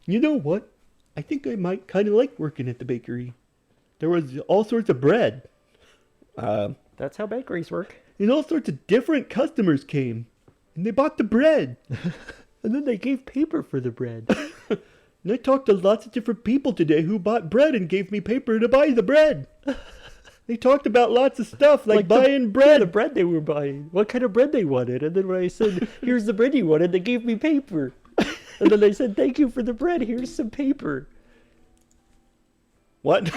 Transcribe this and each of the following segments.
You know what? I think I might kind of like working at the bakery. There was all sorts of bread. That's how bakeries work. And all sorts of different customers came. And they bought the bread. And then they gave paper for the bread. And I talked to lots of different people today who bought bread and gave me paper to buy the bread. They talked about lots of stuff like buying bread. The bread they were buying. What kind of bread they wanted. And then when I said, here's the bread you wanted, they gave me paper. And then they said, thank you for the bread. Here's some paper. What?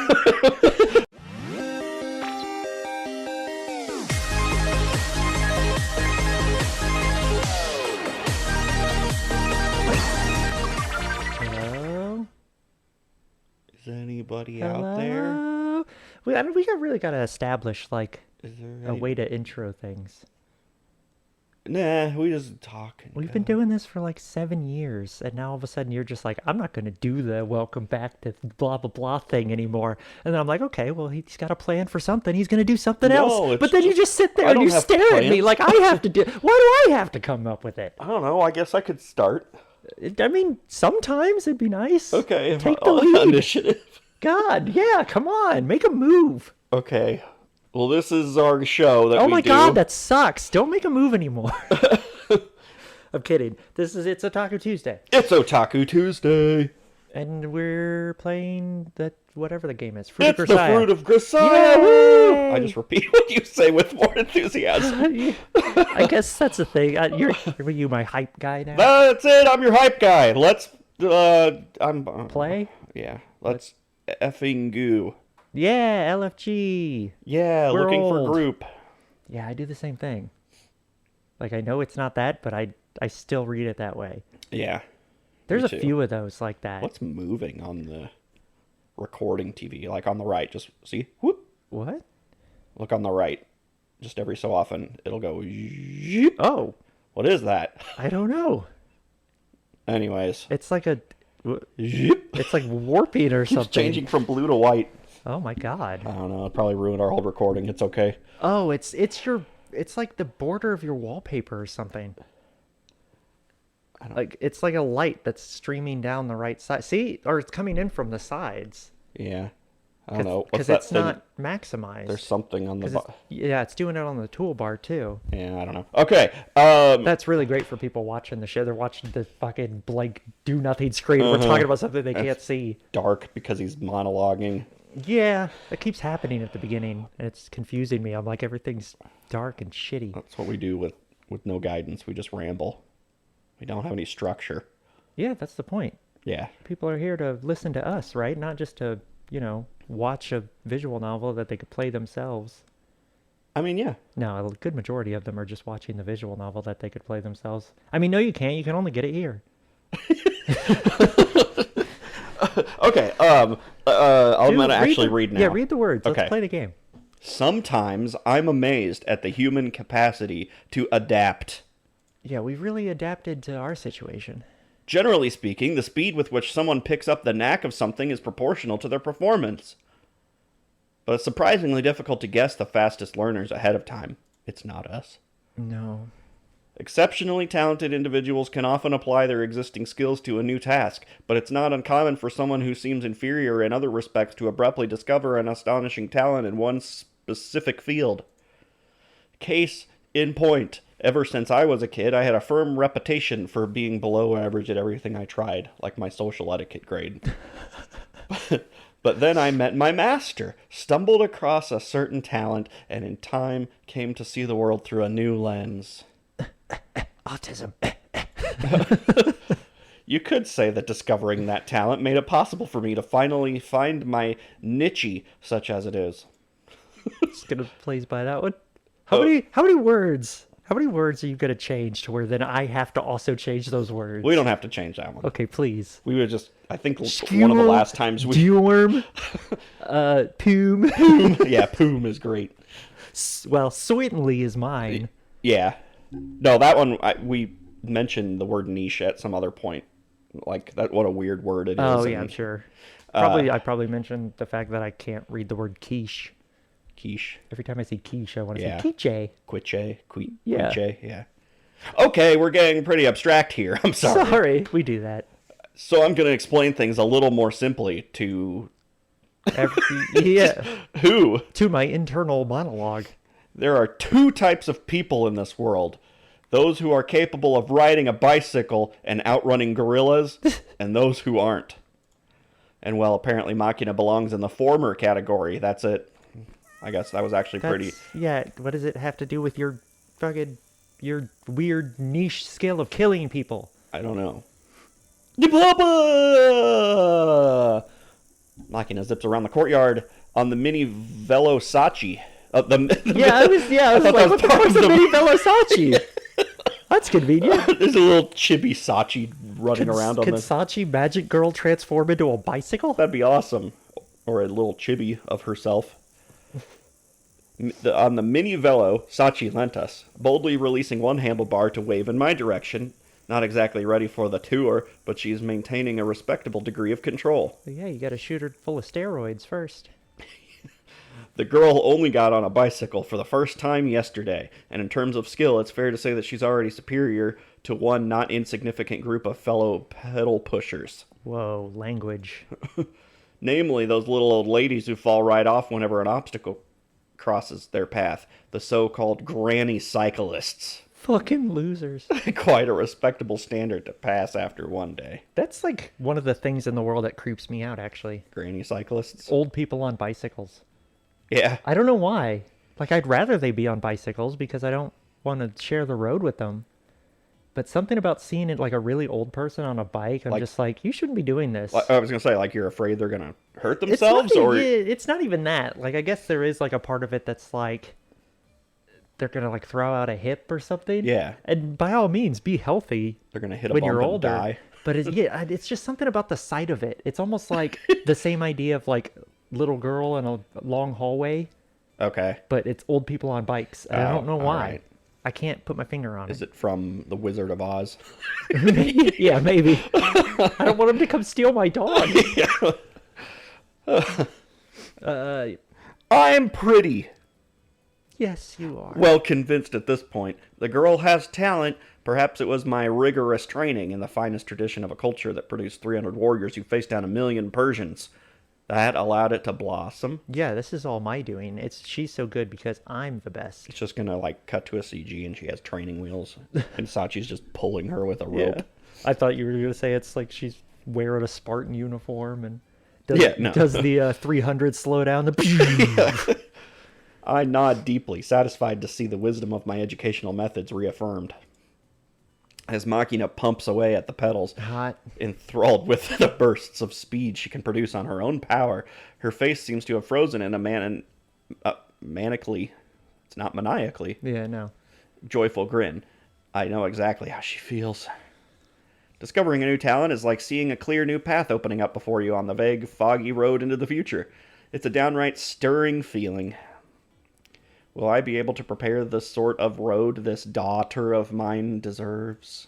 Hello? Is anybody out there? We really got to establish, like, Is there a way to intro things. Nah, we just talk. We've been doing this for like 7 years, and now all of a sudden you're just like, I'm not going to do the welcome back to blah, blah, blah thing anymore. And then I'm like, okay, well, he's got a plan for something. He's going to do something else. But then you just sit there and you stare at me like I have to do. Why do I have to come up with it? I don't know. I guess I could start. I mean, sometimes it'd be nice. Okay. Take the lead. Initiative. God, yeah, come on. Make a move. Okay. Well, this is our show that we do. Oh my God, that sucks. Don't make a move anymore. I'm kidding. It's Otaku Tuesday. It's Otaku Tuesday. And we're playing whatever the game is. It's the Fruit of Grisaia. Yay! I just repeat what you say with more enthusiasm. I guess that's the thing. Were you my hype guy now? That's it. I'm your hype guy. Let's Play? Yeah. Let's effing goo. Yeah, LFG. Yeah, We're looking old. for group. Yeah, I do the same thing. Like, I know it's not that, but I still read it that way. Yeah. There's a few of those like that. What's moving on the recording TV? Like on the right, just see? Whoop. What? Look on the right. Just every so often, it'll go. Zip. Oh. What is that? I don't know. Anyways. It's like a... Zip. It's like warping or something. It's changing from blue to white. Oh my God. I don't know. It probably ruined our whole recording. It's okay. Oh, it's like the border of your wallpaper or something. Like it's like a light that's streaming down the right side. See, or it's coming in from the sides. Yeah. I don't know. Because it's not maximized. There's something on the... Yeah, it's doing it on the toolbar too. Yeah, I don't know. Okay. That's really great for people watching the show. They're watching the fucking blank do nothing screen. We're talking about something they can't see. Dark because he's monologuing. Yeah, it keeps happening at the beginning, and it's confusing me. I'm like, everything's dark and shitty. That's what we do with no guidance. We just ramble. We don't have any structure. Yeah, that's the point. Yeah. People are here to listen to us, right? Not just to, watch a visual novel that they could play themselves. I mean, yeah. No, a good majority of them are just watching the visual novel that they could play themselves. I mean, no, you can't. You can only get it here. Okay. I'm going to actually read now. Yeah, read the words. Okay. Let's play the game. Sometimes I'm amazed at the human capacity to adapt. Yeah, we've really adapted to our situation. Generally speaking, the speed with which someone picks up the knack of something is proportional to their performance. But it's surprisingly difficult to guess the fastest learners ahead of time. It's not us. No. Exceptionally talented individuals can often apply their existing skills to a new task, but it's not uncommon for someone who seems inferior in other respects to abruptly discover an astonishing talent in one specific field. Case in point. Ever since I was a kid, I had a firm reputation for being below average at everything I tried, like my social etiquette grade. But then I met my master, stumbled across a certain talent, and in time came to see the world through a new lens. Autism. You could say that discovering that talent made it possible for me to finally find my niche, such as it is. Just gonna please by that one. How many words? How many words are you going to change to where then I have to also change those words? We don't have to change that one. Okay, please. We would just, I think one of the last times we... Dorm. Poom. Poom. Yeah, poom is great. Well, certainly is mine. Yeah. No, that one, we mentioned the word niche at some other point. Like, that. What a weird word it is. Oh, yeah, I'm sure. I probably mentioned the fact that I can't read the word quiche. Quiche. Every time I see quiche, I want to say quiche. Quiche. Yeah. Quiche. Yeah. Okay, we're getting pretty abstract here. I'm sorry. Sorry, we do that. So I'm going to explain things a little more simply to... Yeah. Who? To my internal monologue. There are two types of people in this world. Those who are capable of riding a bicycle and outrunning gorillas, and those who aren't. And well, apparently Makina belongs in the former category. That's it. I guess that was actually pretty... Yeah, what does it have to do with your weird niche skill of killing people? I don't know. Papa! Makina zips around the courtyard on the mini Velosachi. I was like, what the fuck's a mini Velosachi? That's convenient. There's a little chibi Sachi running around on this. Could Sachi Magic Girl transform into a bicycle? That'd be awesome. Or a little chibi of herself. On the mini Velo, Sachi lent us, boldly releasing one handlebar to wave in my direction. Not exactly ready for the tour, but she's maintaining a respectable degree of control. Yeah, you gotta shoot her full of steroids first. The girl only got on a bicycle for the first time yesterday, and in terms of skill, it's fair to say that she's already superior to one not insignificant group of fellow pedal pushers. Whoa, language. Namely, those little old ladies who fall right off whenever an obstacle crosses their path, the so-called granny cyclists. Fucking losers. Quite a respectable standard to pass after one day. That's like one of the things in the world that creeps me out, actually. Granny cyclists? Old people on bicycles. Yeah. I don't know why. Like, I'd rather they be on bicycles because I don't want to share the road with them. But something about seeing it like a really old person on a bike, I'm just like, you shouldn't be doing this. I was going to say, like, you're afraid they're going to hurt themselves? It's not even that. Like, I guess there is like a part of it that's like, they're going to like throw out a hip or something. Yeah. And by all means, be healthy. They're going to hit a when bump you're and older. die. But it's just something about the sight of it. It's almost like the same idea of like little girl in a long hallway. Okay. But it's old people on bikes. And I don't know why. Right. I can't put my finger on it. Is it from The Wizard of Oz? Yeah, maybe. I don't want him to come steal my dog. I'm pretty. Yes, you are. Well convinced at this point. The girl has talent. Perhaps it was my rigorous training in the finest tradition of a culture that produced 300 warriors who faced down 1,000,000 Persians. That allowed it to blossom. Yeah, this is all my doing. She's so good because I'm the best. It's just gonna like cut to a CG and she has training wheels and Sachi's just pulling her with a rope. Yeah. I thought you were gonna say it's like she's wearing a Spartan uniform and does the 300 slow down the. I nod deeply, satisfied to see the wisdom of my educational methods reaffirmed. As Makina pumps away at the pedals, Hot. enthralled with the bursts of speed she can produce on her own power, her face seems to have frozen in a manically, it's not maniacally, Yeah, no. joyful grin. I know exactly how she feels. Discovering a new talent is like seeing a clear new path opening up before you on the vague, foggy road into the future. It's a downright stirring feeling. Will I be able to prepare the sort of road this daughter of mine deserves?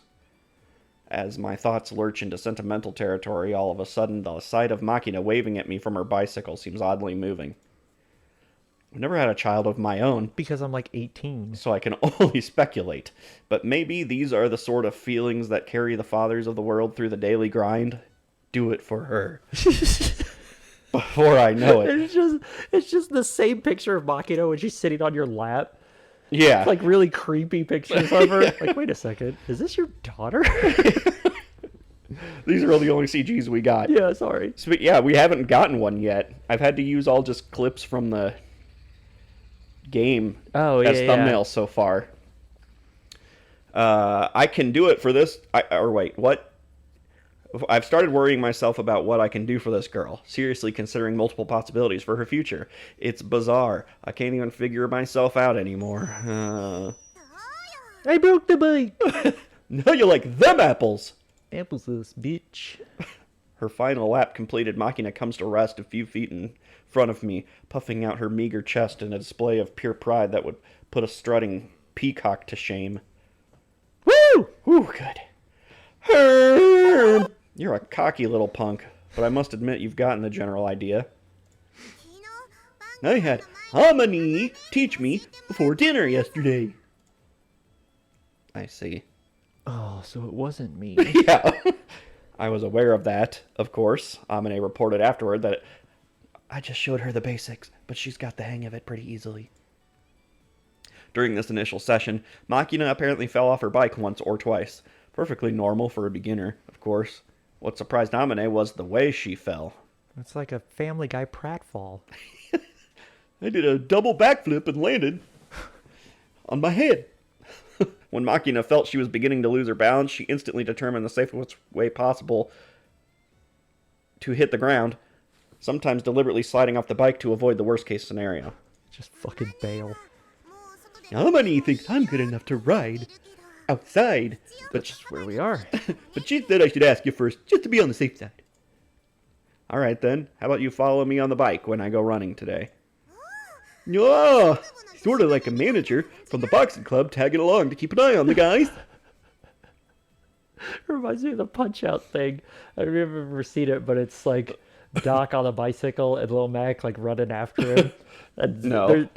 As my thoughts lurch into sentimental territory, all of a sudden the sight of Makina waving at me from her bicycle seems oddly moving. I've never had a child of my own. Because I'm like 18. So I can only speculate. But maybe these are the sort of feelings that carry the fathers of the world through the daily grind. Do it for her. Before I know it. It's just the same picture of Makina when she's sitting on your lap. Yeah. Like really creepy pictures of her. Like, wait a second, is this your daughter? These are all the only CGs we got. Yeah, sorry. So, yeah, we haven't gotten one yet. I've had to use all just clips from the game as thumbnails so far. I can do it for this. What? I've started worrying myself about what I can do for this girl, seriously considering multiple possibilities for her future. It's bizarre. I can't even figure myself out anymore. I broke the bike. Now you like them apples! Applesauce, bitch. Her final lap completed, Makina comes to rest a few feet in front of me, puffing out her meager chest in a display of pure pride that would put a strutting peacock to shame. Woo! Whew, good. Herm! You're a cocky little punk, but I must admit you've gotten the general idea. I had Harmony teach me before dinner yesterday. I see. Oh, so it wasn't me. Yeah. I was aware of that, of course. Amine reported afterward that I just showed her the basics, but she's got the hang of it pretty easily. During this initial session, Makina apparently fell off her bike once or twice. Perfectly normal for a beginner, of course. What surprised Amine was the way she fell. It's like a Family Guy pratfall. I did a double backflip and landed on my head. When Makina felt she was beginning to lose her balance, she instantly determined the safest way possible to hit the ground, sometimes deliberately sliding off the bike to avoid the worst-case scenario. Just fucking bail. Amine thinks I'm good enough to ride outside. That's just where we are. But she said I should ask you first, just to be on the safe side. All right, then. How about you follow me on the bike when I go running today? Oh, sort of like a manager from the boxing club tagging along to keep an eye on the guys. Reminds me of the Punch-Out thing. I don't remember if I've ever seen it, but it's like Doc on a bicycle and Lil Mac like running after him. And No.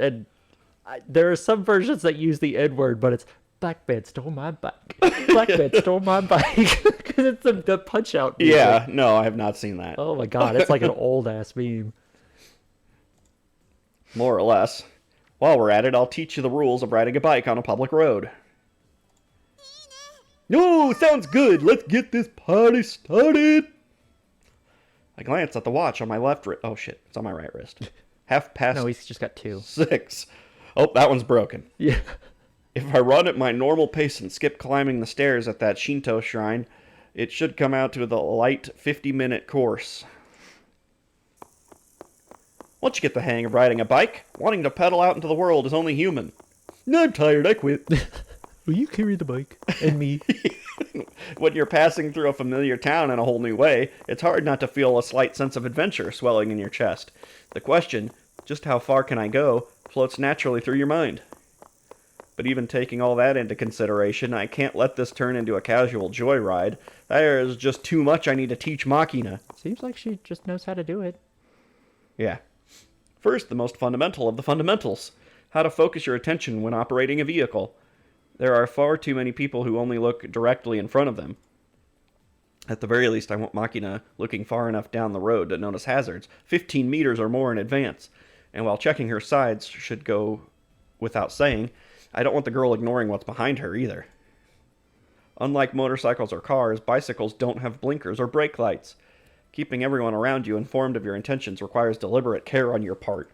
There are some versions that use the N-word, but it's Black Man stole my bike. Black Man stole my bike. Because it's the Punch-Out music. Yeah, no, I have not seen that. Oh my god, it's like an old-ass meme. More or less. While we're at it, I'll teach you the rules of riding a bike on a public road. No, sounds good. Let's get this party started. I glance at the watch on my left wrist. Oh shit, it's on my right wrist. 6:30. No, he's just got 2. Oh, that one's broken. Yeah. If I run at my normal pace and skip climbing the stairs at that Shinto shrine, it should come out to the light 50-minute course. Once you get the hang of riding a bike, wanting to pedal out into the world is only human. I'm tired, I quit. Will you carry the bike? And me. When you're passing through a familiar town in a whole new way, it's hard not to feel a slight sense of adventure swelling in your chest. The question, just how far can I go, floats naturally through your mind. But even taking all that into consideration, I can't let this turn into a casual joyride. There is just too much I need to teach Makina. Seems like she just knows how to do it. Yeah. First, the most fundamental of the fundamentals. How to focus your attention when operating a vehicle. There are far too many people who only look directly in front of them. At the very least, I want Makina looking far enough down the road to notice hazards, 15 meters or more in advance. And while checking her sides should go without saying, I don't want the girl ignoring what's behind her either. Unlike motorcycles or cars, bicycles don't have blinkers or brake lights. Keeping everyone around you informed of your intentions requires deliberate care on your part.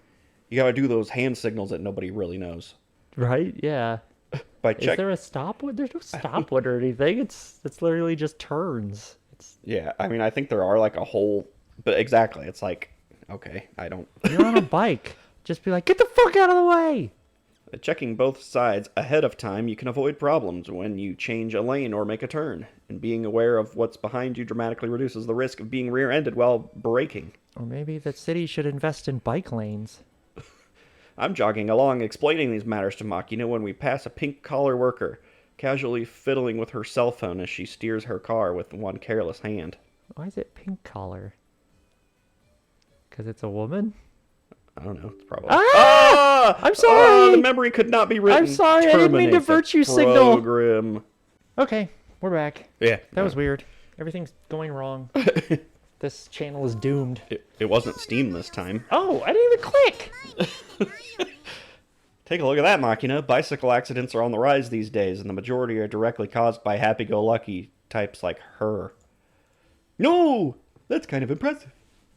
You gotta do those hand signals that nobody really knows. Right? Yeah. Is there a stopwood? There's no stopwood or anything. It's literally just turns. Yeah, I mean, I think there are like a whole... But exactly, it's like, okay, I don't... You're on a bike. Just be like, get the fuck out of the way! Checking both sides ahead of time, you can avoid problems when you change a lane or make a turn. And being aware of what's behind you dramatically reduces the risk of being rear-ended while braking. Or maybe the city should invest in bike lanes. I'm jogging along explaining these matters to Makina when we pass a pink-collar worker, casually fiddling with her cell phone as she steers her car with one careless hand. Why is it pink collar? Because it's a woman? I don't know. It's probably... Ah! I'm sorry! The memory could not be written. I'm sorry, I didn't mean to virtue signal. Program. Okay, we're back. Yeah. That was weird. Everything's going wrong. This channel is doomed. It wasn't Steam this time. Oh, I didn't even click! Take a look at that, Makina. Bicycle accidents are on the rise these days, and the majority are directly caused by happy-go-lucky types like her. No! That's kind of impressive.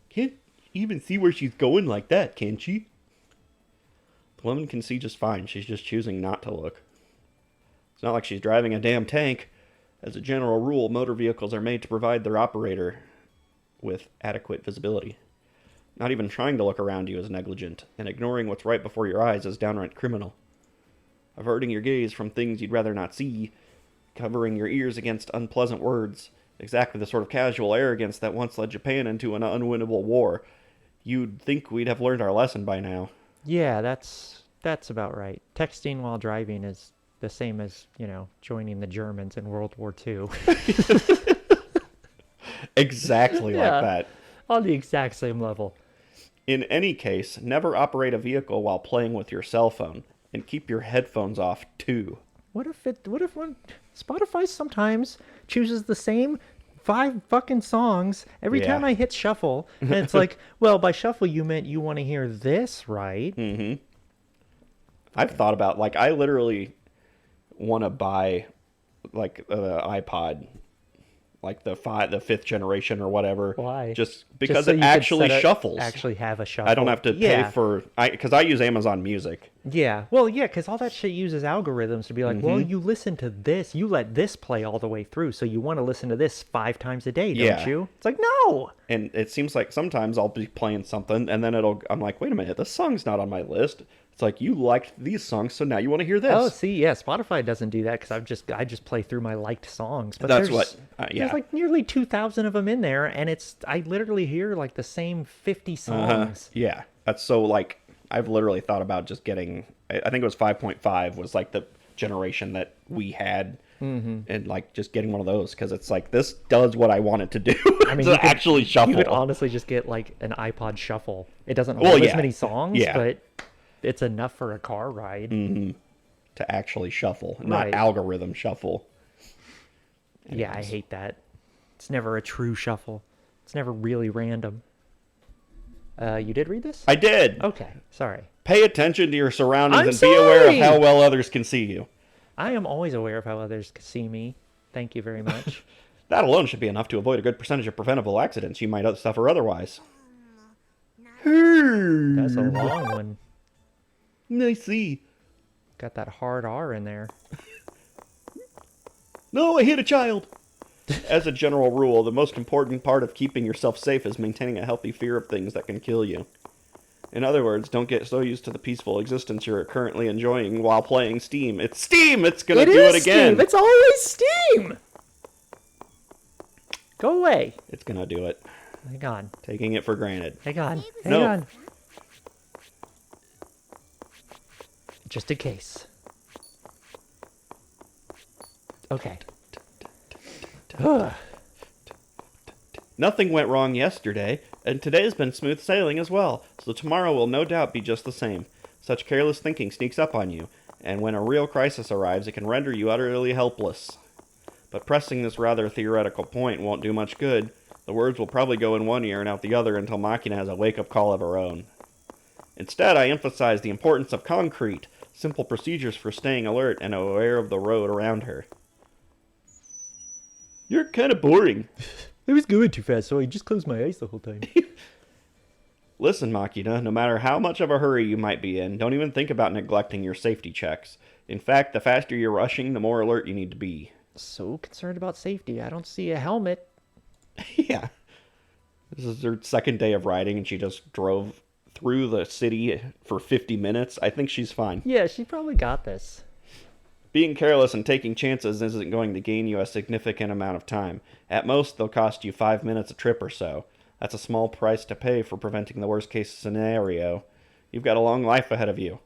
Can't even see where she's going like that, can she? The woman can see just fine. She's just choosing not to look. It's not like she's driving a damn tank. As a general rule, motor vehicles are made to provide their operator with adequate visibility. Not even trying to look around you is negligent, and ignoring what's right before your eyes is downright criminal. Averting your gaze from things you'd rather not see, covering your ears against unpleasant words, exactly the sort of casual arrogance that once led Japan into an unwinnable war. You'd think we'd have learned our lesson by now. Yeah, that's about right. Texting while driving is the same as, joining the Germans in World War II. Exactly like that. On the exact same level. In any case, never operate a vehicle while playing with your cell phone, and keep your headphones off too. What if when Spotify sometimes chooses the same 5 fucking songs every Yeah. time I hit shuffle, and it's like, well, by shuffle you meant you want to hear this, right? Mm-hmm. I've thought about, like, I literally want to buy, like, the iPod, like the 5th generation or whatever. Why? Just because so it you could actually set shuffles. actually have a shuffle. I don't have to pay for, because I use Amazon Music. Yeah. Well, yeah, because all that shit uses algorithms to be like, well, Mm-hmm. you listen to this, you let this play all the way through, so you want to listen to this 5 times a day, don't Yeah. you? It's like, no. And it seems like sometimes I'll be playing something and then I'm like, wait a minute, this song's not on my list. It's like, you liked these songs, so now you want to hear this. Oh, see, yeah, Spotify doesn't do that because I just play through my liked songs. But That's there's, what, yeah. There's like nearly 2,000 of them in there, and I literally hear like the same 50 songs. Yeah. That's so, like, I've literally thought about just getting, I think it was 5.5 was like the generation that we had. Mm-hmm. And like just getting one of those because it's like, this does what I want it to do. I mean, to actually shuffle. You could honestly just get like an iPod Shuffle. It doesn't hold as many songs, but it's enough for a car ride. Mm-hmm. To actually shuffle, not algorithm shuffle. Anyways. Yeah, I hate that. It's never a true shuffle. It's never really random. You did read this? I did. Okay, sorry. Pay attention to your surroundings I'm and be aware of sorry! how well others can see you. I am always aware of how others can see me. Thank you very much. That alone should be enough to avoid a good percentage of preventable accidents you might suffer otherwise. That's a long one. I see. Got that hard R in there. No, I hit a child. As a general rule, the most important part of keeping yourself safe is maintaining a healthy fear of things that can kill you. In other words, don't get so used to the peaceful existence you're currently enjoying while playing Steam. It's Steam! It's gonna do it again! Steam. It's always Steam! Go away. It's gonna do it. Hang on. Taking it for granted. Hang on. Hang No. on. Just in case. Okay. Nothing went wrong yesterday, and today's been smooth sailing as well, so tomorrow will no doubt be just the same. Such careless thinking sneaks up on you, and when a real crisis arrives, it can render you utterly helpless. But pressing this rather theoretical point won't do much good. The words will probably go in one ear and out the other until Makina has a wake-up call of her own. Instead, I emphasize the importance of concrete, simple procedures for staying alert and aware of the road around her. You're kind of boring. I was going too fast, so I just closed my eyes the whole time. Listen, Makina, no matter how much of a hurry you might be in, don't even think about neglecting your safety checks. In fact, the faster you're rushing, the more alert you need to be. So concerned about safety, I don't see a helmet. Yeah. This is her second day of riding, and she just drove through the city for 50 minutes. I think she's fine. Yeah, she probably got this. Being careless and taking chances isn't going to gain you a significant amount of time. At most, they'll cost you 5 minutes a trip or so. That's a small price to pay for preventing the worst-case scenario. You've got a long life ahead of you.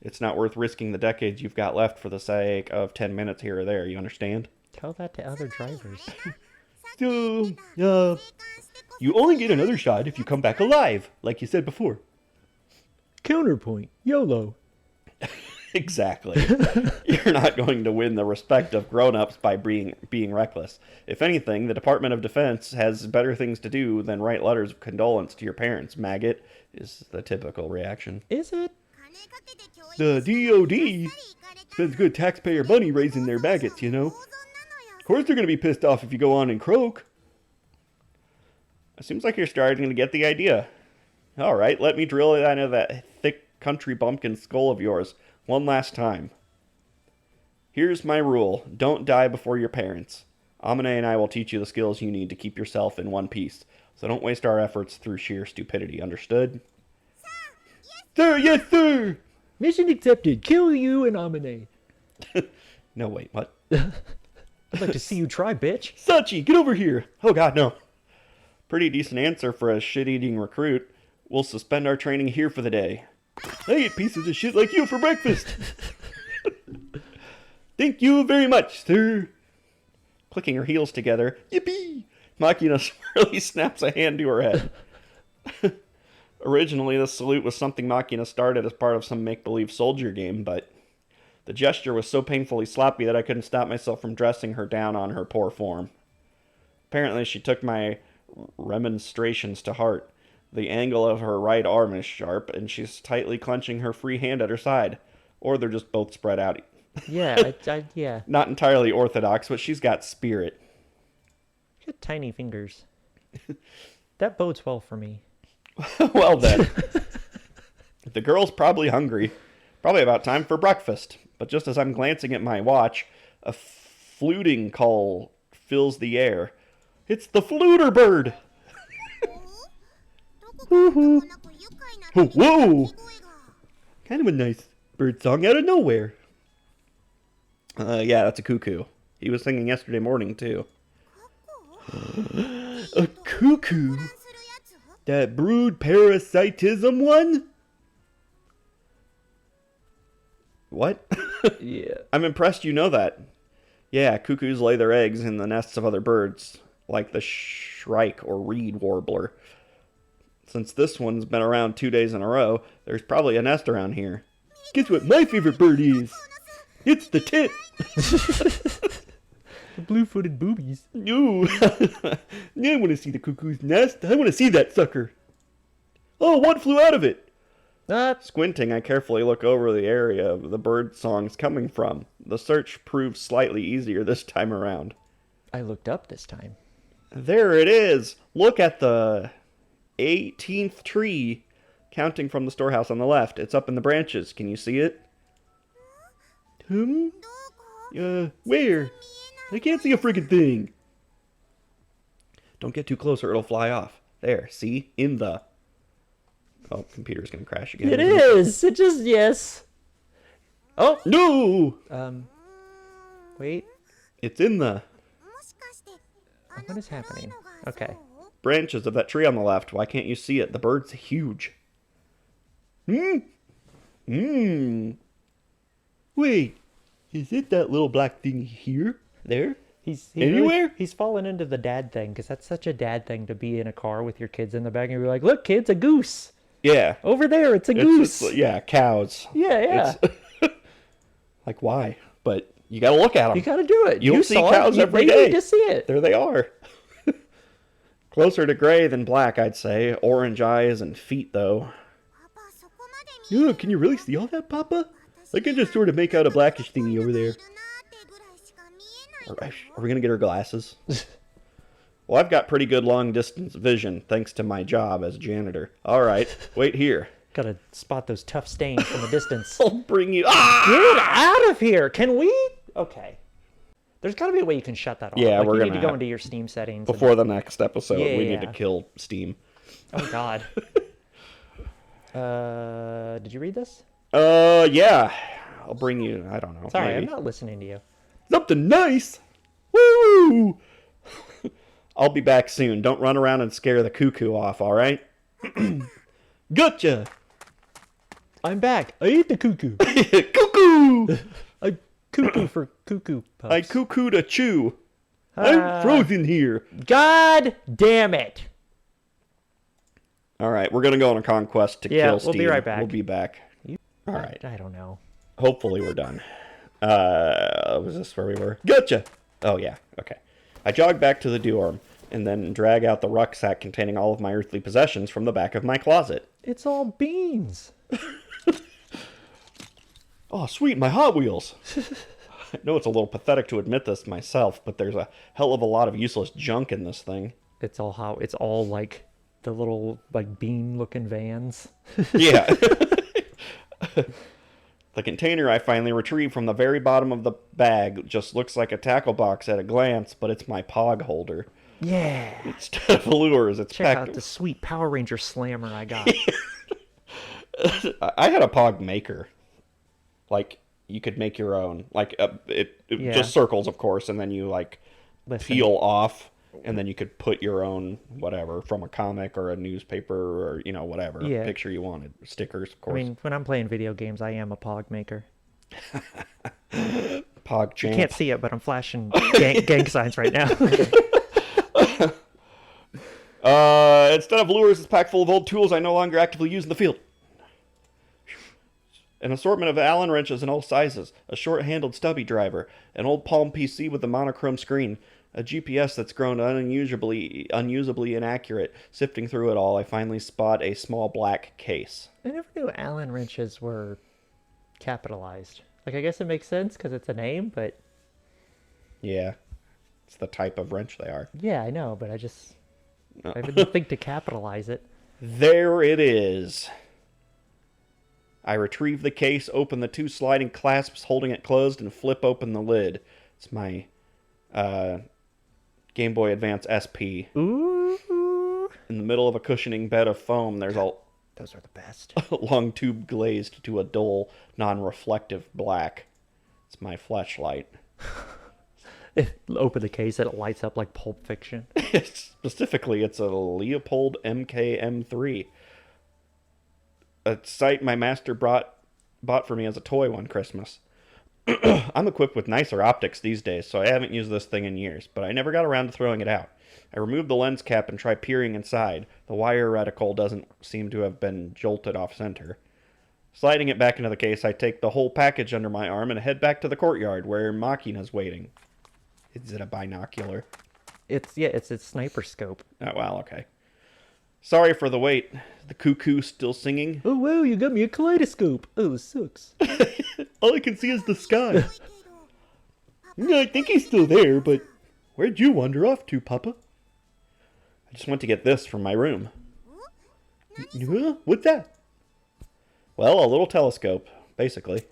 It's not worth risking the decades you've got left for the sake of 10 minutes here or there, you understand? Tell that to other drivers. So, you only get another shot if you come back alive, like you said before. Counterpoint. YOLO. Exactly. You're not going to win the respect of grown-ups by being reckless. If anything, the Department of Defense has better things to do than write letters of condolence to your parents, maggot, is the typical reaction. Is it? The DOD spends good taxpayer money raising their maggots, you know. Of course they're going to be pissed off if you go on and croak. It seems like you're starting to get the idea. All right, let me drill it into that thick country bumpkin skull of yours one last time. Here's my rule. Don't die before your parents. Amine and I will teach you the skills you need to keep yourself in one piece. So don't waste our efforts through sheer stupidity. Understood? Sir, yes, sir! Mission accepted. Kill you and Amine. No, wait, what? I'd like to see you try, bitch. Sachi, get over here! Oh god, no. Pretty decent answer for a shit-eating recruit. We'll suspend our training here for the day. I eat pieces of shit like you for breakfast! Thank you very much, sir! Clicking her heels together, yippee! Makina swirly snaps a hand to her head. Originally, this salute was something Makina started as part of some make-believe soldier game, but the gesture was so painfully sloppy that I couldn't stop myself from dressing her down on her poor form. Apparently, she took my remonstrations to heart. The angle of her right arm is sharp, and she's tightly clenching her free hand at her side. Or they're just both spread out. Yeah, yeah. Not entirely orthodox, but she's got spirit. She got tiny fingers. That bodes well for me. Well then. The girl's probably hungry. Probably about time for breakfast. But just as I'm glancing at my watch, a fluting call fills the air. It's the fluter bird! Woohoo! Oh, whoa! Kind of a nice bird song out of nowhere. Yeah, that's a cuckoo. He was singing yesterday morning, too. A cuckoo? That brood parasitism one? What? Yeah. I'm impressed you know that. Yeah, cuckoos lay their eggs in the nests of other birds, like the shrike or reed warbler. Since this one's been around 2 days in a row, there's probably a nest around here. Guess what my favorite bird is? It's the tit! The blue-footed boobies. Ooh. I want to see the cuckoo's nest. I want to see that sucker. Oh, what flew out of it? Squinting, I carefully look over the area the bird song's coming from. The search proves slightly easier this time around. I looked up this time. There it is! Look at the 18th tree, counting from the storehouse on the left. It's up in the branches. Can you see it? Where? I can't see a friggin' thing. Don't get too close or it'll fly off. There, see? In the... Oh, computer's gonna crash again. It is! It just, yes. Oh! No! Wait. It's in the... What is happening? Okay. branches of that tree on the left. Why can't you see it? The bird's huge. Wait, is it that little black thing here? There? Anywhere? He's fallen into the dad thing, because that's such a dad thing to be in a car with your kids in the back and be like, look, kids, a goose. Yeah. Over there, it's a goose. Yeah, cows. Yeah. Like, why? But you gotta look at them. You gotta do it. You see cows every day. You need to see it. There they are. Closer to gray than black, I'd say. Orange eyes and feet, though. Yeah, can you really see all that, Papa? I can just sort of make out a blackish thingy over there. Are we gonna get her glasses? Well, I've got pretty good long-distance vision, thanks to my job as janitor. Alright, wait here. Gotta spot those tough stains from a distance. I'll bring you... Get out of here! Can we? Okay. There's gotta be a way you can shut that off. Yeah, like, we're you gonna need to go into your Steam settings. Before the next episode, Yeah, we need to yeah. kill Steam. Oh, God. Did you read this? Yeah. I'll bring you... I don't know. Sorry, maybe. I'm not listening to you. Something nice! Woo! I'll be back soon. Don't run around and scare the cuckoo off, alright? Gotcha! I'm back. I ate the cuckoo. Cuckoo! I cuckoo for cuckoo pups. I cuckooed a chew. I'm frozen here. God damn it! Alright, we're gonna go on a conquest to kill Steam. We'll be right back. We'll be back. Alright. I don't know. Hopefully we're done. Was this where we were? Gotcha! Oh, yeah. Okay. I jog back to the dorm, and then drag out the rucksack containing all of my earthly possessions from the back of my closet. It's all beans. Oh, sweet, my Hot Wheels! I know it's a little pathetic to admit this myself, but there's a hell of a lot of useless junk in this thing. It's all like the little like bean-looking vans. Yeah. The container I finally retrieved from the very bottom of the bag just looks like a tackle box at a glance, but it's my pog holder. Yeah. Instead of lures, it's Check packed... out the sweet Power Ranger slammer I got. I had a pog maker. Like, you could make your own. Like, it Yeah. just circles, of course, and then you, like, Listen. peel off, and then you could put your own, whatever, from a comic or a newspaper or, you know, whatever Yeah. picture you wanted. Stickers, of I course. mean, when I'm playing video games, I am a pog maker. Pog champ. You can't see it, but I'm flashing gang signs right now. Instead of lures, it's packed full of old tools I no longer actively use in the field. An assortment of Allen wrenches in all sizes, a short-handled stubby driver, an old Palm PC with a monochrome screen, A GPS that's grown unusably inaccurate. Sifting through it all, I finally spot a small black case. I never knew Allen wrenches were capitalized. Like, I guess it makes sense because it's a name, but... Yeah. It's the type of wrench they are. Yeah, I know, but I didn't think to capitalize it. There it is. I retrieve the case, open the 2 sliding clasps holding it closed, and flip open the lid. It's my Game Boy Advance SP. Ooh. In the middle of a cushioning bed of foam, there's a Those are the best. long tube glazed to a dull, non-reflective black. It's my flashlight. Open the case and it lights up like Pulp Fiction. Specifically, it's a Leopold MKM3. A sight my master bought for me as a toy one Christmas. I'm equipped with nicer optics these days, so I haven't used this thing in years, but I never got around to throwing it out. I removed the lens cap and tried peering inside. The wire reticle doesn't seem to have been jolted off center. Sliding it back into the case, I take the whole package under my arm and head back to the courtyard where Makina's waiting. Is it a binocular? It's a sniper scope. Oh, wow, okay. Sorry for the wait. The cuckoo still singing? Oh, wow, you got me a kaleidoscope. Oh, this sucks. All I can see is the sky. I think he's still there, but where'd you wander off to, Papa? I just went to get this from my room. Huh? What's that? Well, a little telescope, basically.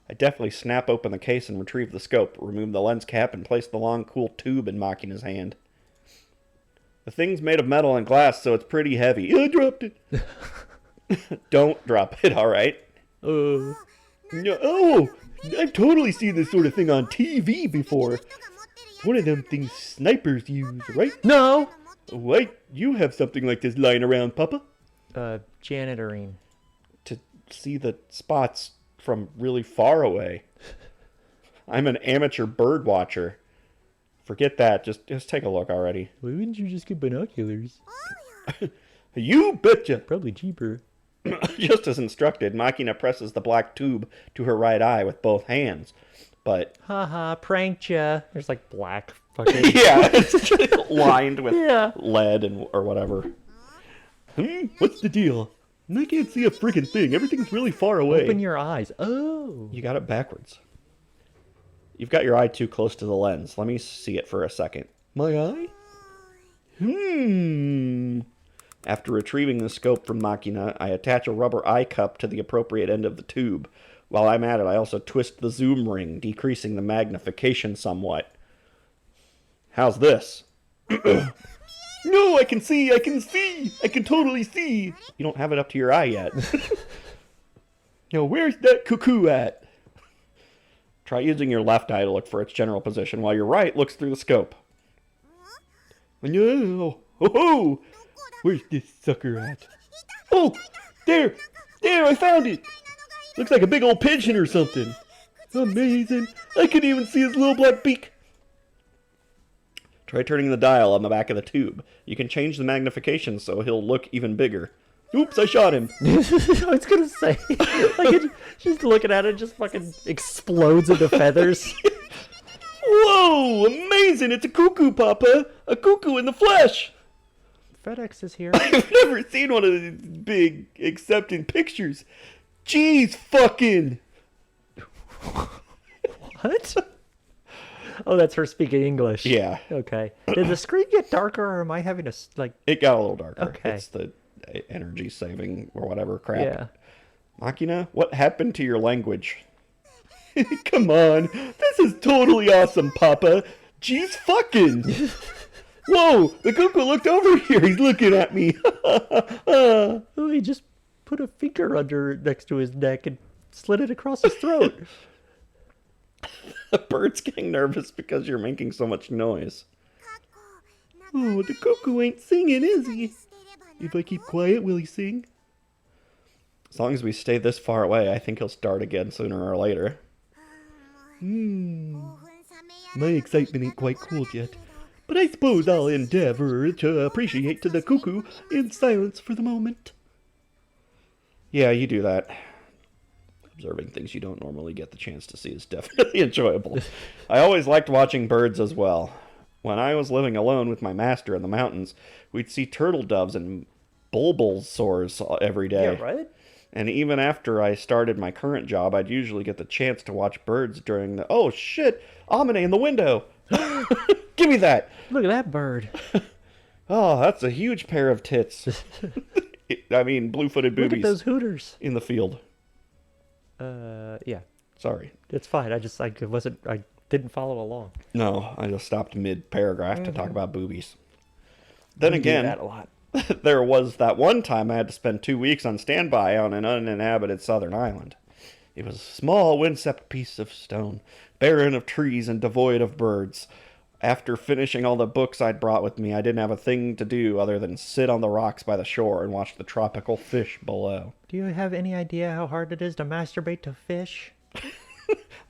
I deftly snap open the case and retrieve the scope, remove the lens cap, and place the long, cool tube in Makina's hand. The thing's made of metal and glass, so it's pretty heavy. I dropped it. Don't drop it, alright? No, oh, I've totally seen this sort of thing on TV before. One of them things snipers use, right? No! Why, you have something like this lying around, Papa? Janitorine. To see the spots from really far away. I'm an amateur bird watcher. Forget that. Just take a look already. Why wouldn't you just get binoculars? You betcha! Probably cheaper. Just as instructed, Makina presses the black tube to her right eye with both hands. But... Haha, pranked ya. There's like black fucking... yeah, it's lined with lead or whatever. What's the deal? I can't see a freaking thing. Everything's really far away. Open your eyes. Oh. You got it backwards. You've got your eye too close to the lens. Let me see it for a second. My eye? After retrieving the scope from Makina, I attach a rubber eye cup to the appropriate end of the tube. While I'm at it, I also twist the zoom ring, decreasing the magnification somewhat. How's this? No, I can see! I can totally see! You don't have it up to your eye yet. Now, where's that cuckoo at? Try using your left eye to look for its general position, while your right looks through the scope. No! Oh! Where's this sucker at? Oh! There! There, I found it! Looks like a big old pigeon or something. Amazing! I can even see his little black beak! Try turning the dial on the back of the tube. You can change the magnification so he'll look even bigger. Oops, I shot him. I was gonna say, like just looking at it, just fucking explodes into feathers. Whoa, amazing! It's a cuckoo, Papa! A cuckoo in the flesh! FedEx is here. I've never seen one of these big, except in pictures. Jeez, fucking! What? Oh, that's her speaking English. Yeah. Okay. Did the screen get darker, or am I having a, like... It got a little darker. Okay. It's the energy saving or whatever crap. Yeah. Makina, what happened to your language? Come on. This is totally awesome, Papa. Jeez fucking. Whoa, the cuckoo looked over here. He's looking at me. Oh, he just put a finger under next to his neck and slid it across his throat. The bird's getting nervous because you're making so much noise. Oh, the cuckoo ain't singing, is he? If I keep quiet, will he sing? As long as we stay this far away, I think he'll start again sooner or later. My excitement ain't quite cooled yet, but I suppose I'll endeavor to appreciate the cuckoo in silence for the moment. Yeah, you do that. Observing things you don't normally get the chance to see is definitely enjoyable. I always liked watching birds as well. When I was living alone with my master in the mountains, we'd see turtle doves and bulbulsaurs every day. Yeah, right? And even after I started my current job, I'd usually get the chance to watch birds during the... Oh, shit! Amine in the window! Give me that! Look at that bird. Oh, that's a huge pair of tits. I mean, blue-footed boobies. Look at those hooters. In the field. Yeah. Sorry. It's fine. I didn't follow along. No, I just stopped mid-paragraph to talk about boobies. Then again, do that a lot. there was that one time I had to spend 2 weeks on standby on an uninhabited southern island. It was a small, wind-swept piece of stone, barren of trees and devoid of birds. After finishing all the books I'd brought with me, I didn't have a thing to do other than sit on the rocks by the shore and watch the tropical fish below. Do you have any idea how hard it is to masturbate to fish?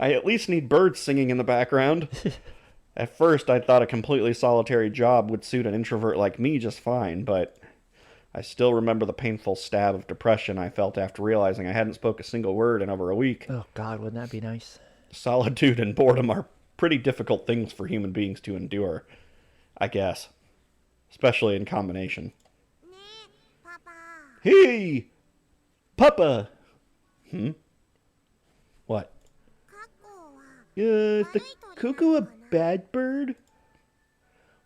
I at least need birds singing in the background. At first, I thought a completely solitary job would suit an introvert like me just fine, but I still remember the painful stab of depression I felt after realizing I hadn't spoke a single word in over a week. Oh, God, wouldn't that be nice? Solitude and boredom are pretty difficult things for human beings to endure, I guess. Especially in combination. Hey! Papa! What? Is the cuckoo a bad bird?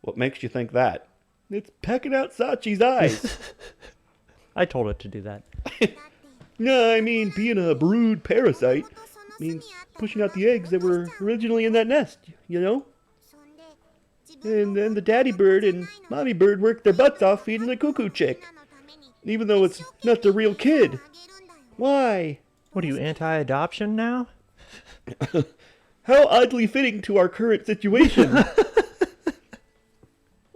What makes you think that? It's pecking out Sachi's eyes. I told it to do that. No, I mean, being a brood parasite means pushing out the eggs that were originally in that nest, you know? And then the daddy bird and mommy bird work their butts off feeding the cuckoo chick. Even though it's not the real kid. Why? What are you, anti-adoption now? How oddly fitting to our current situation.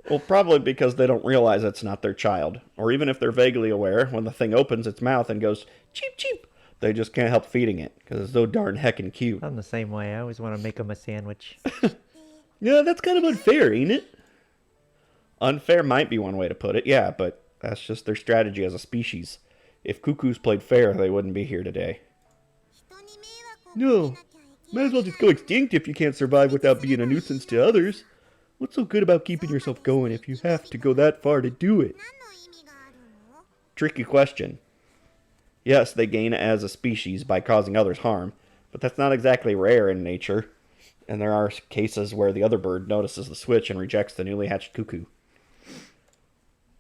Well, probably because they don't realize it's not their child. Or even if they're vaguely aware, when the thing opens its mouth and goes, cheep, cheep, they just can't help feeding it, because it's so darn heckin' cute. I'm the same way. I always want to make them a sandwich. Yeah, that's kind of unfair, ain't it? Unfair might be one way to put it, yeah, but that's just their strategy as a species. If cuckoos played fair, they wouldn't be here today. No, might as well just go extinct if you can't survive without being a nuisance to others. What's so good about keeping yourself going if you have to go that far to do it? Tricky question. Yes, they gain as a species by causing others harm, but that's not exactly rare in nature. And there are cases where the other bird notices the switch and rejects the newly hatched cuckoo.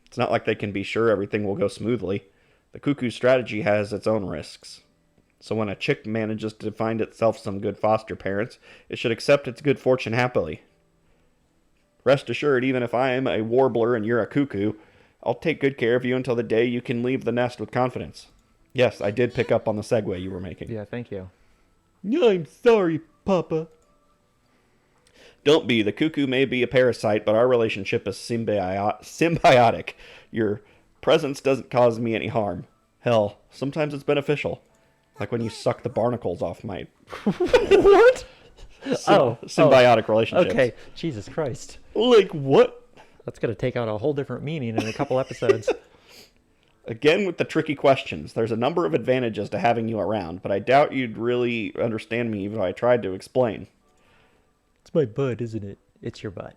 It's not like they can be sure everything will go smoothly. The cuckoo's strategy has its own risks. So when a chick manages to find itself some good foster parents, it should accept its good fortune happily. Rest assured, even if I am a warbler and you're a cuckoo, I'll take good care of you until the day you can leave the nest with confidence. Yes, I did pick up on the segue you were making. Yeah, thank you. I'm sorry, Papa. Don't be. The cuckoo may be a parasite, but our relationship is symbiotic. Your presence doesn't cause me any harm. Hell, sometimes it's beneficial. Like when you suck the barnacles off my... What? Symbiotic relationships. Okay, Jesus Christ. Like what? That's going to take on a whole different meaning in a couple episodes. Again with the tricky questions. There's a number of advantages to having you around, but I doubt you'd really understand me even if I tried to explain. It's my butt, isn't it? It's your butt.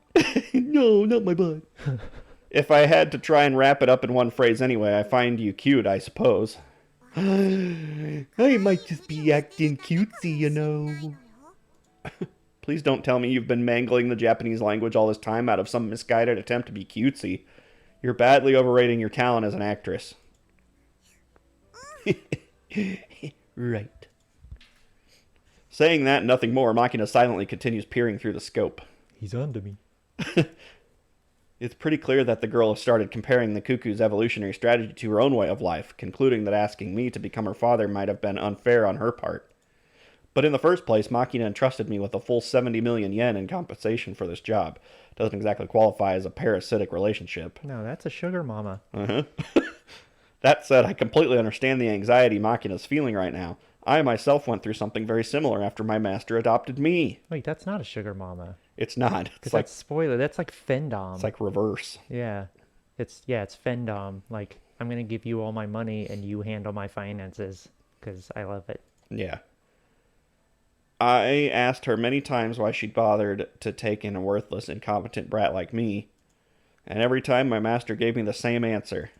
No, not my butt. If I had to try and wrap it up in one phrase anyway, I find you cute, I suppose. I might just be acting cutesy, you know. Please don't tell me you've been mangling the Japanese language all this time out of some misguided attempt to be cutesy. You're badly overrating your talent as an actress. Right. Saying that and nothing more, Makina silently continues peering through the scope. He's on to me. It's pretty clear that the girl has started comparing the cuckoo's evolutionary strategy to her own way of life, concluding that asking me to become her father might have been unfair on her part. But in the first place, Makina entrusted me with a full 70 million yen in compensation for this job. Doesn't exactly qualify as a parasitic relationship. No, that's a sugar mama. That said, I completely understand the anxiety Makina's feeling right now. I myself went through something very similar after my master adopted me. Wait, that's not a sugar mama. It's not. It's like spoiler. That's like fendom. It's like reverse. Yeah, it's fendom. Like I'm gonna give you all my money and you handle my finances because I love it. Yeah. I asked her many times why she'd bothered to take in a worthless, incompetent brat like me, and every time my master gave me the same answer.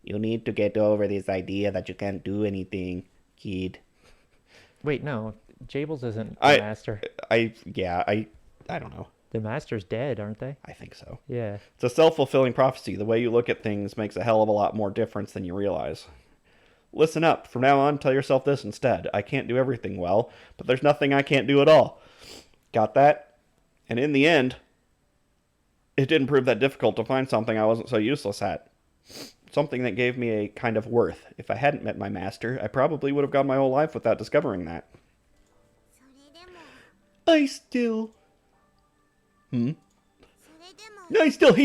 You need to get over this idea that you can't do anything, kid. Wait, no. Jables isn't the master. I don't know. The master's dead, aren't they? I think so. Yeah. It's a self-fulfilling prophecy. The way you look at things makes a hell of a lot more difference than you realize. Listen up. From now on, tell yourself this instead. I can't do everything well, but there's nothing I can't do at all. Got that? And in the end, it didn't prove that difficult to find something I wasn't so useless at. Something that gave me a kind of worth. If I hadn't met my master, I probably would have gone my whole life without discovering that. I still hate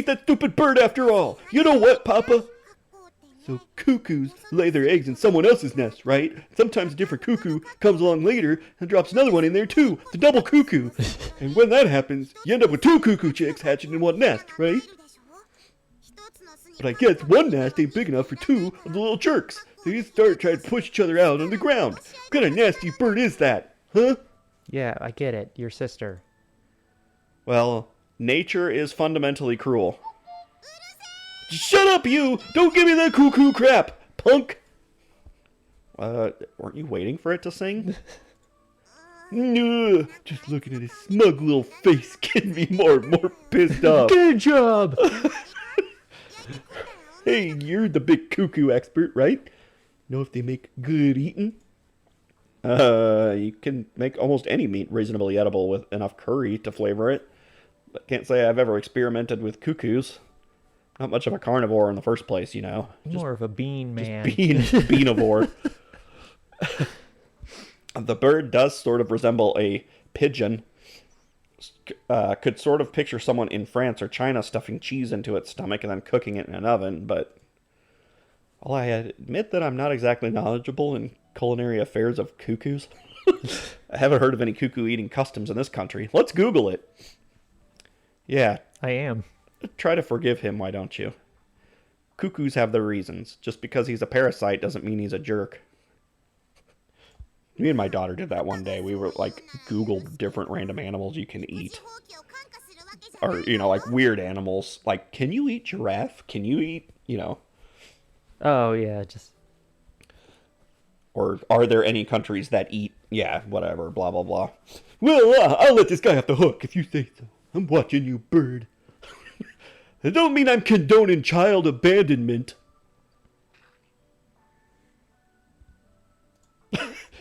that stupid bird after all. You know what, Papa? So cuckoos lay their eggs in someone else's nest, right? Sometimes a different cuckoo comes along later and drops another one in there too. The double cuckoo. And when that happens, you end up with two cuckoo chicks hatching in one nest, right? But I guess one nest ain't big enough for two of the little jerks. So you start trying to push each other out on the ground. What kind of nasty bird is that, huh? Yeah, I get it. Your sister. Well, nature is fundamentally cruel. Shut up, you! Don't give me that cuckoo crap, punk! Weren't you waiting for it to sing? No, just looking at his smug little face getting me more and more pissed off. Good job! Hey, you're the big cuckoo expert, right? Know if they make good eating? You can make almost any meat reasonably edible with enough curry to flavor it. But can't say I've ever experimented with cuckoos. Not much of a carnivore in the first place, you know. More of a bean man. Beanivore. The bird does sort of resemble a pigeon. Could sort of picture someone in France or China stuffing cheese into its stomach and then cooking it in an oven, but well, I admit that I'm not exactly knowledgeable in culinary affairs of cuckoos. I haven't heard of any cuckoo eating customs in this country. Let's Google it. Yeah. I am. Try to forgive him, why don't you? Cuckoos have their reasons. Just because he's a parasite doesn't mean he's a jerk. Me and my daughter did that one day. We were Googled different random animals you can eat. Or, weird animals. Like, can you eat giraffe? Can you eat, Oh, yeah, just... Or are there any countries that eat, whatever, blah, blah, blah. Well, I'll let this guy off the hook if you say so. I'm watching you, bird. That don't mean I'm condoning child abandonment.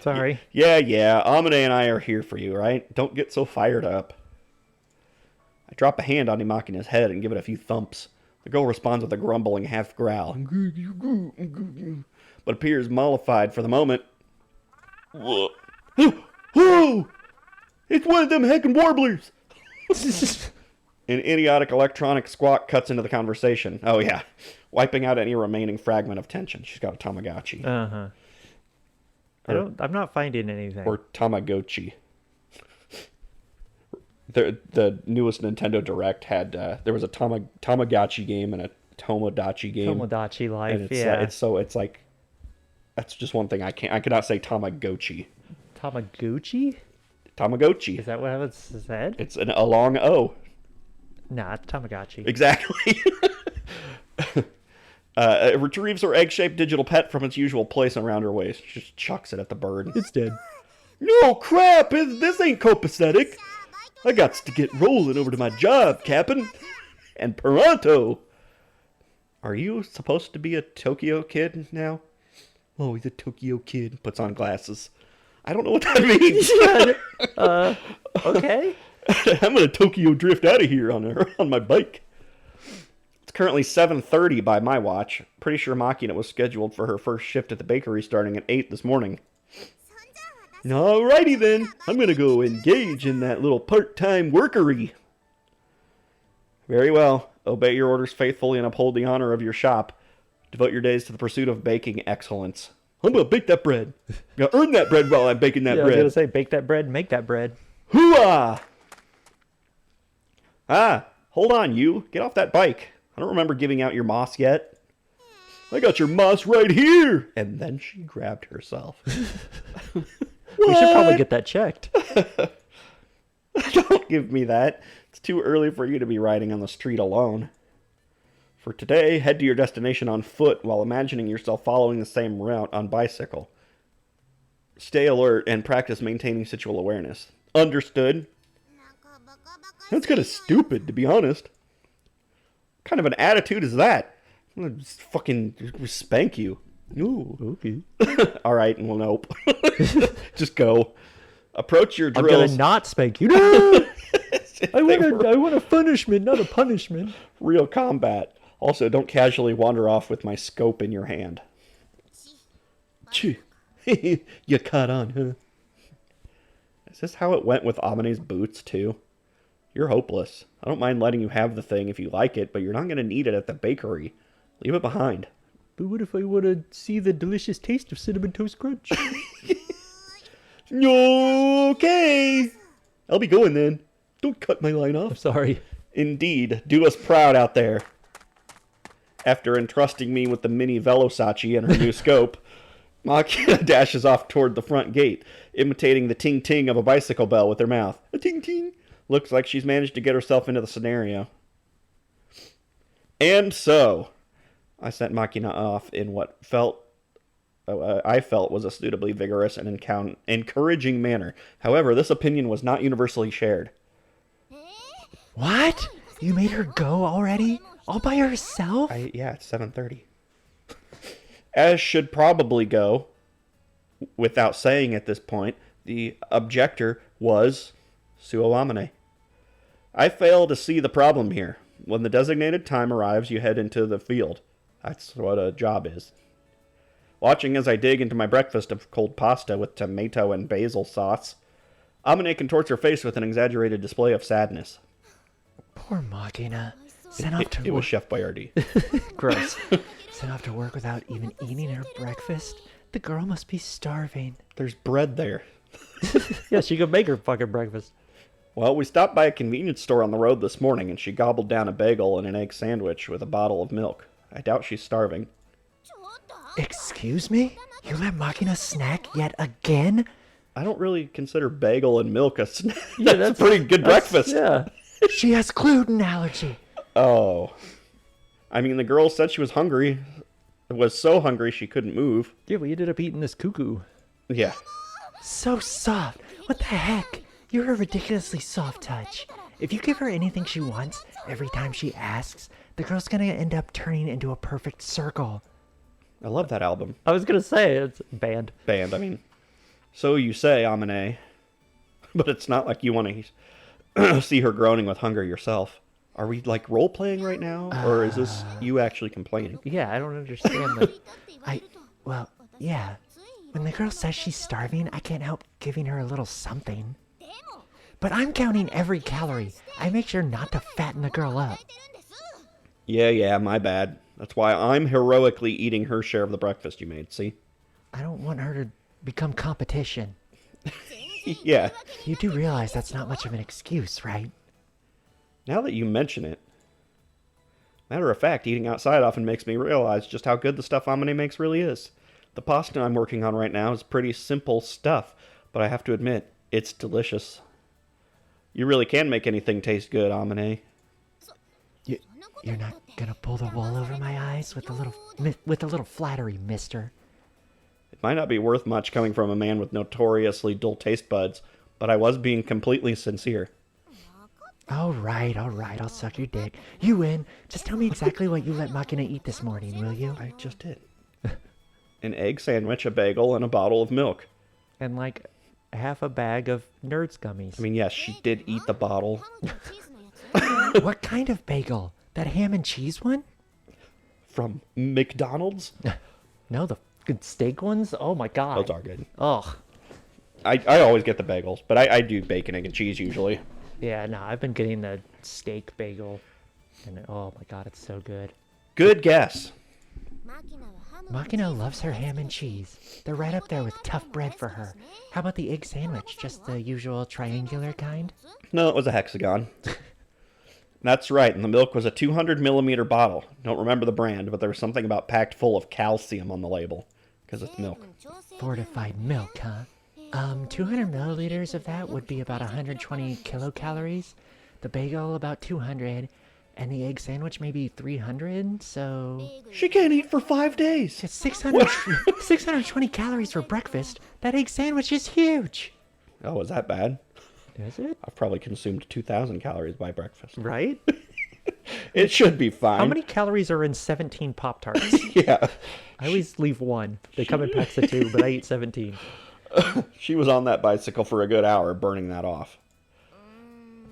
Sorry. Yeah, Amine and I are here for you, right? Don't get so fired up. I drop a hand on Makina's head and give it a few thumps. The girl responds with a grumbling half growl, but appears mollified for the moment. Whoa! It's one of them heckin' warblers! An idiotic electronic squawk cuts into the conversation. Oh yeah, wiping out any remaining fragment of tension. She's got a Tamagotchi. Uh-huh. I'm not finding anything. Or Tamagotchi. The newest Nintendo Direct had there was a Tamagotchi game and a Tomodachi game. Tomodachi Life, and it's like that's just one thing I cannot say Tamagotchi. Tamagotchi? Tamagotchi. Is that what it said? It's a long O. Nah, it's Tamagotchi. Exactly. It retrieves her egg-shaped digital pet from its usual place around her waist. She just chucks it at the bird. It's dead. No crap! This ain't copacetic. I got to get rolling over to my job, Cap'n. And pronto. Are you supposed to be a Tokyo kid now? Oh, he's a Tokyo kid. Puts on glasses. I don't know what that means. Okay. I'm gonna Tokyo drift out of here on my bike. It's currently 7:30 by my watch. Pretty sure Makina was scheduled for her first shift at the bakery starting at 8 this morning. Alrighty then, I'm gonna go engage in that little part-time workery. Very well. Obey your orders faithfully and uphold the honor of your shop. Devote your days to the pursuit of baking excellence. I'm gonna bake that bread. I'm gonna earn that bread while I'm baking that bread. I was gonna say, bake that bread, make that bread. Hoo-ah! Hold on, you. Get off that bike. I don't remember giving out your moss yet. I got your moss right here! And then she grabbed herself. We should probably get that checked. Don't give me that. It's too early for you to be riding on the street alone. For today, head to your destination on foot while imagining yourself following the same route on bicycle. Stay alert and practice maintaining situational awareness. Understood? That's kind of stupid, to be honest. What kind of an attitude is that? I'm gonna just fucking spank you. Ooh, okay. Alright, well, nope. Just go. Approach your drills. I'm gonna not spank you. No! I want a punishment, not a punishment. Real combat. Also, don't casually wander off with my scope in your hand. Chee. You caught on, huh? Is this how it went with Amine's boots, too? You're hopeless. I don't mind letting you have the thing if you like it, but you're not going to need it at the bakery. Leave it behind. But what if I want to see the delicious taste of Cinnamon Toast Crunch? Okay. I'll be going then. Don't cut my line off. I'm sorry. Indeed. Do us proud out there. After entrusting me with the mini Velosachi and her new scope, Makina dashes off toward the front gate, imitating the ting-ting of a bicycle bell with her mouth. A ting-ting. Looks like she's managed to get herself into the scenario. And so, I sent Makina off in what I felt was a suitably vigorous and encouraging manner. However, this opinion was not universally shared. What? You made her go already? All by herself? Yeah, it's 7:30. As should probably go, without saying at this point, the objector was Suo. I fail to see the problem here. When the designated time arrives, you head into the field. That's what a job is. Watching as I dig into my breakfast of cold pasta with tomato and basil sauce, Amine contorts her face with an exaggerated display of sadness. Poor Makina. It was Chef Boyardee. Gross. Sent off to work without even eating her breakfast? The girl must be starving. There's bread there. Yeah, she could make her fucking breakfast. Well, we stopped by a convenience store on the road this morning, and she gobbled down a bagel and an egg sandwich with a bottle of milk. I doubt she's starving. Excuse me? You let Makina snack yet again? I don't really consider bagel and milk a snack. Yeah, that's a pretty good breakfast. Yeah. She has gluten allergy. Oh. I mean, the girl said she was hungry. Was so hungry she couldn't move. Yeah, we ended up eating this cuckoo. Yeah. So soft. What the heck? You're a ridiculously soft touch. If you give her anything she wants, every time she asks, the girl's gonna end up turning into a perfect circle. I love that album. I was gonna say, it's band. Band, I mean. So you say, Amine. But it's not like you want to see her groaning with hunger yourself. Are we, like, role-playing right now? Or is this you actually complaining? Yeah, I don't understand that. Well, yeah. When the girl says she's starving, I can't help giving her a little something. But I'm counting every calorie. I make sure not to fatten the girl up. Yeah, my bad. That's why I'm heroically eating her share of the breakfast you made, see? I don't want her to become competition. Yeah. You do realize that's not much of an excuse, right? Now that you mention it. Matter of fact, eating outside often makes me realize just how good the stuff Amine makes really is. The pasta I'm working on right now is pretty simple stuff, but I have to admit, it's delicious. You really can make anything taste good, Amine. You're not gonna pull the wool over my eyes with a little flattery, mister. It might not be worth much coming from a man with notoriously dull taste buds, but I was being completely sincere. All right, I'll suck your dick. You win. Just tell me exactly what you let Makina eat this morning, will you? I just did. An egg sandwich, a bagel, and a bottle of milk. And like half a bag of Nerds gummies. I mean, yes, she did eat the bottle. What kind of bagel? That ham and cheese one? From McDonald's? No, the good steak ones? Oh my god. Those are good. Ugh. I always get the bagels, but I do bacon, egg, and cheese usually. Yeah, no, I've been getting the steak bagel. And oh my god, it's so good. Good guess. Makina loves her ham and cheese. They're right up there with tough bread for her. How about the egg sandwich? Just the usual triangular kind? No, it was a hexagon. That's right, and the milk was a 200-millimeter bottle. Don't remember the brand, but there was something about packed full of calcium on the label. Because it's milk. Fortified milk, huh? 200 milliliters of that would be about 120 kilocalories. The bagel about 200, and the egg sandwich maybe 300. So She can't eat for 5 days. it's 620 calories for breakfast. That egg sandwich is huge. Oh, is that bad? Is it? I've probably consumed 2,000 calories by breakfast. Right? It should be fine. How many calories are in 17 Pop-Tarts? Yeah. I always leave one. They come in packs of 2, but I eat 17. She was on that bicycle for a good hour, burning that off.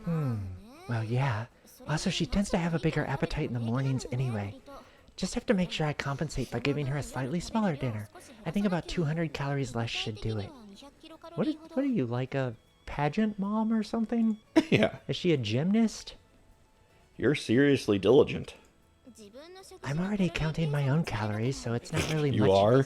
Well, yeah. Also, she tends to have a bigger appetite in the mornings anyway. Just have to make sure I compensate by giving her a slightly smaller dinner. I think about 200 calories less should do it. What are you, like a pageant mom or something? Yeah. Is she a gymnast? You're seriously diligent. I'm already counting my own calories, so it's not really much... You are?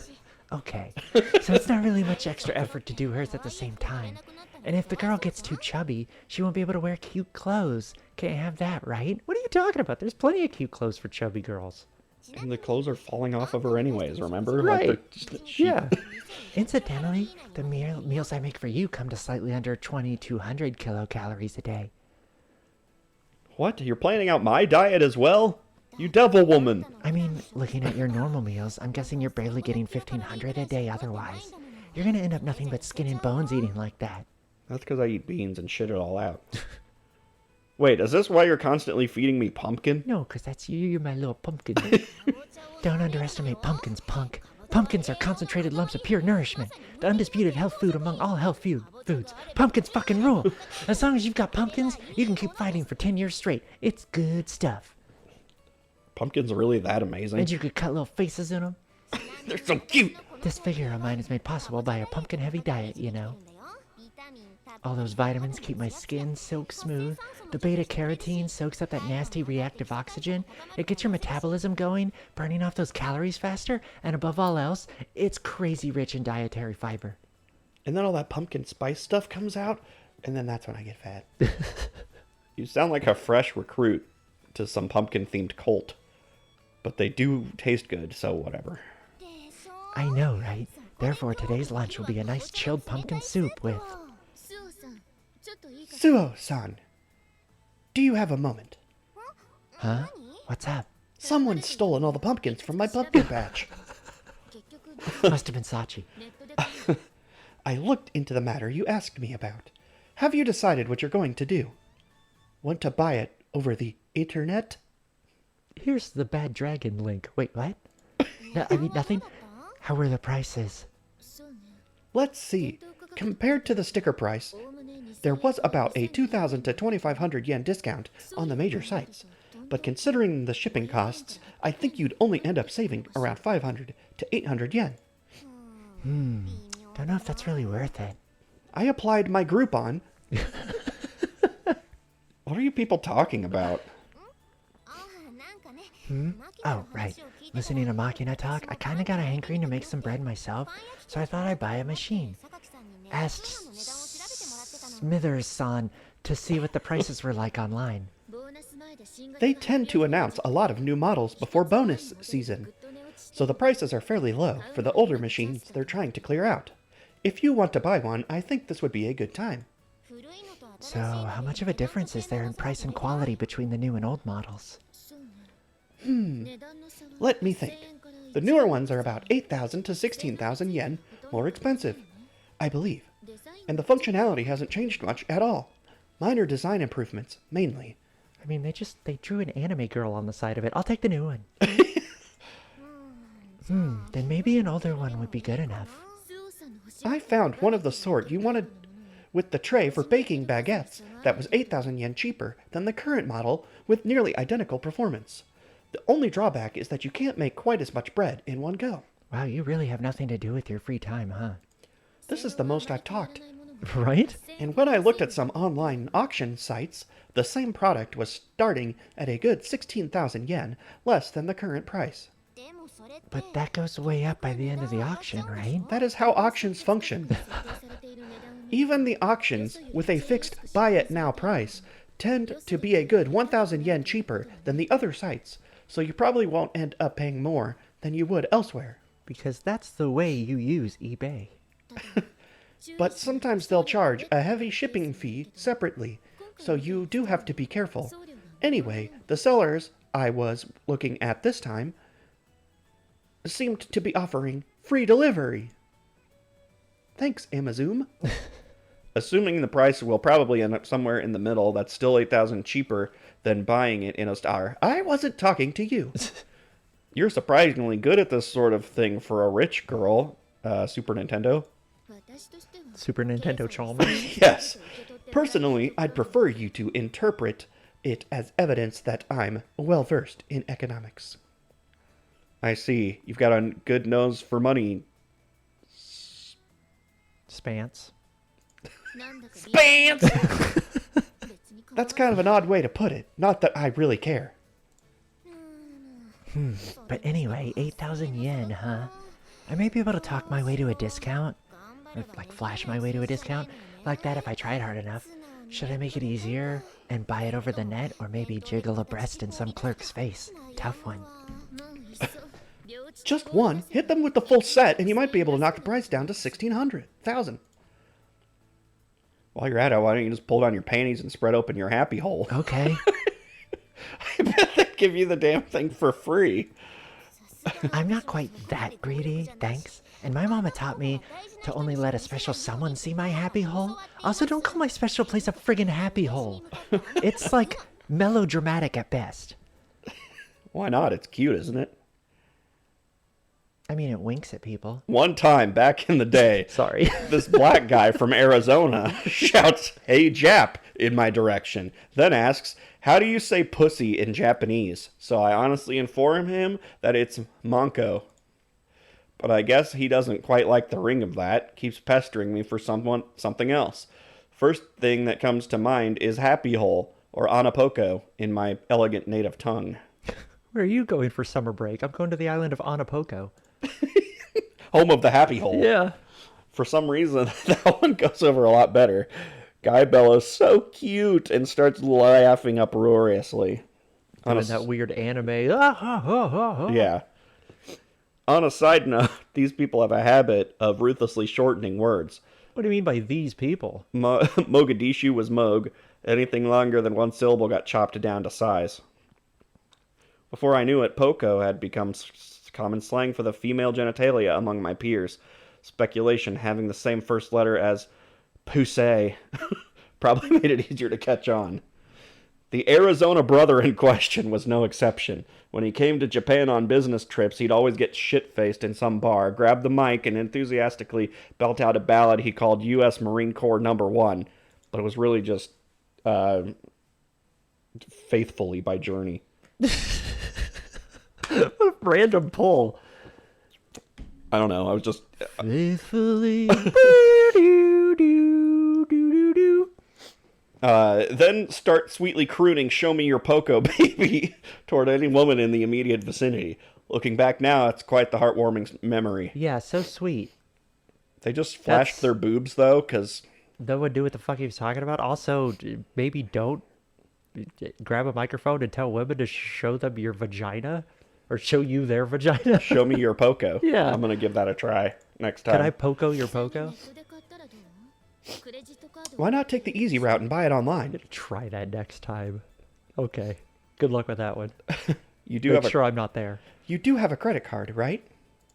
Okay. So it's not really much extra effort to do hers at the same time. And if the girl gets too chubby, she won't be able to wear cute clothes. Can't have that, right? What are you talking about? There's plenty of cute clothes for chubby girls. And the clothes are falling off of her anyways, remember? Right. Like Yeah. Incidentally, the meals I make for you come to slightly under 2,200 kilocalories a day. What? You're planning out my diet as well? You devil woman. I mean, looking at your normal meals, I'm guessing you're barely getting 1,500 a day otherwise. You're gonna end up nothing but skin and bones eating like that. That's because I eat beans and shit it all out. Wait, is this why you're constantly feeding me pumpkin? No, 'cause that's you. You're my little pumpkin. Don't underestimate pumpkins, punk. Pumpkins are concentrated lumps of pure nourishment. The undisputed health food among all health foods. Pumpkins fucking rule. As long as you've got pumpkins, you can keep fighting for 10 years straight. It's good stuff. Pumpkins are really that amazing? And you could cut little faces in them. They're so cute! This figure of mine is made possible by a pumpkin-heavy diet, you know. All those vitamins keep my skin silk smooth. The beta-carotene soaks up that nasty reactive oxygen. It gets your metabolism going, burning off those calories faster, and above all else, it's crazy rich in dietary fiber. And then all that pumpkin spice stuff comes out, and then that's when I get fat. You sound like a fresh recruit to some pumpkin-themed cult. But they do taste good, so whatever. I know, right? Therefore, today's lunch will be a nice chilled pumpkin soup with... Suo-san, do you have a moment? Huh? What's up? Someone's stolen all the pumpkins from my pumpkin patch. Must have been Sachi. I looked into the matter you asked me about. Have you decided what you're going to do? Want to buy it over the internet? Here's the bad dragon link. Wait, what? No, I mean, nothing? How were the prices? Let's see. Compared to the sticker price, there was about a 2,000 to 2,500 yen discount on the major sites. But considering the shipping costs, I think you'd only end up saving around 500 to 800 yen. Don't know if that's really worth it. I applied my Groupon. What are you people talking about? Oh, right. Listening to Makina talk, I kinda got a hankering to make some bread myself, so I thought I'd buy a machine. Asked Smithers-san to see what the prices were like online. They tend to announce a lot of new models before bonus season, so the prices are fairly low for the older machines they're trying to clear out. If you want to buy one, I think this would be a good time. So, how much of a difference is there in price and quality between the new and old models? Let me think. The newer ones are about 8,000 to 16,000 yen more expensive, I believe. And the functionality hasn't changed much at all. Minor design improvements, mainly. I mean, they drew an anime girl on the side of it. I'll take the new one. Then maybe an older one would be good enough. I found one of the sort you wanted with the tray for baking baguettes that was 8,000 yen cheaper than the current model with nearly identical performance. The only drawback is that you can't make quite as much bread in one go. Wow, you really have nothing to do with your free time, huh? This is the most I've talked. Right? And when I looked at some online auction sites, the same product was starting at a good 16,000 yen, less than the current price. But that goes way up by the end of the auction, right? That is how auctions function. Even the auctions with a fixed buy it now price tend to be a good 1,000 yen cheaper than the other sites, so you probably won't end up paying more than you would elsewhere. Because that's the way you use eBay. but sometimes they'll charge a heavy shipping fee separately, so you do have to be careful. Anyway, the sellers I was looking at this time seemed to be offering free delivery. Thanks, Amazon. Assuming the price will probably end up somewhere in the middle, that's still 8,000 cheaper than buying it in a store. I wasn't talking to you. You're surprisingly good at this sort of thing for a rich girl, Super Nintendo. Super Nintendo Chalmers. Yes. Personally, I'd prefer you to interpret it as evidence that I'm well-versed in economics. I see. You've got a good nose for money. Spance. Spance! That's kind of an odd way to put it. Not that I really care. But anyway, 8,000 yen, huh? I may be able to talk my way to a discount. Or, like, flash my way to a discount. Like that if I tried hard enough. Should I make it easier and buy it over the net, or maybe jiggle a breast in some clerk's face? Tough one. Just one. Hit them with the full set, and you might be able to knock the price down to 1,100. While you're at it, why don't you just pull down your panties and spread open your happy hole? Okay. I bet they give you the damn thing for free. I'm not quite that greedy, thanks. And my mama taught me to only let a special someone see my happy hole. Also, don't call my special place a friggin' happy hole. It's, like, melodramatic at best. Why not? It's cute, isn't it? I mean, it winks at people. One time, back in the day, Sorry. this black guy from Arizona shouts, "Hey, Jap," in my direction, then asks, "How do you say pussy in Japanese?" So I honestly inform him that it's manko. But I guess he doesn't quite like the ring of that, keeps pestering me for something else. First thing that comes to mind is happy hole, or anapoko, in my elegant native tongue. Where are you going for summer break? I'm going to the island of Anapoko. Home of the happy hole. Yeah. For some reason, that one goes over a lot better. Guy bellows, "So cute," and starts laughing uproariously. Doing that weird anime. Ah, ah, ah, ah, ah. Yeah. On a side note, these people have a habit of ruthlessly shortening words. What do you mean by these people? Mogadishu was Moog. Anything longer than one syllable got chopped down to size. Before I knew it, Poco had become common slang for the female genitalia among my peers. Speculation having the same first letter as Pusey probably made it easier to catch on. The Arizona brother in question was no exception. When he came to Japan on business trips, he'd always get shit-faced in some bar, grab the mic, and enthusiastically belt out a ballad he called U.S. Marine Corps Number 1. But it was really just Faithfully by Journey. What a random pull. I don't know. I was just... Faithfully. Then start sweetly crooning "Show Me Your Poco, Baby" toward any woman in the immediate vicinity. Looking back now, it's quite the heartwarming memory. Yeah, so sweet. They just flashed their boobs, though, because... No one knew what the fuck he was talking about. Also, maybe don't grab a microphone and tell women to show them your vagina. Or show you their vagina. Show me your Poco. Yeah. I'm going to give that a try next time. Can I Poco your Poco? Why not take the easy route and buy it online? Try that next time. Okay. Good luck with that one. You do Make have sure I'm not there. You do have a credit card, right?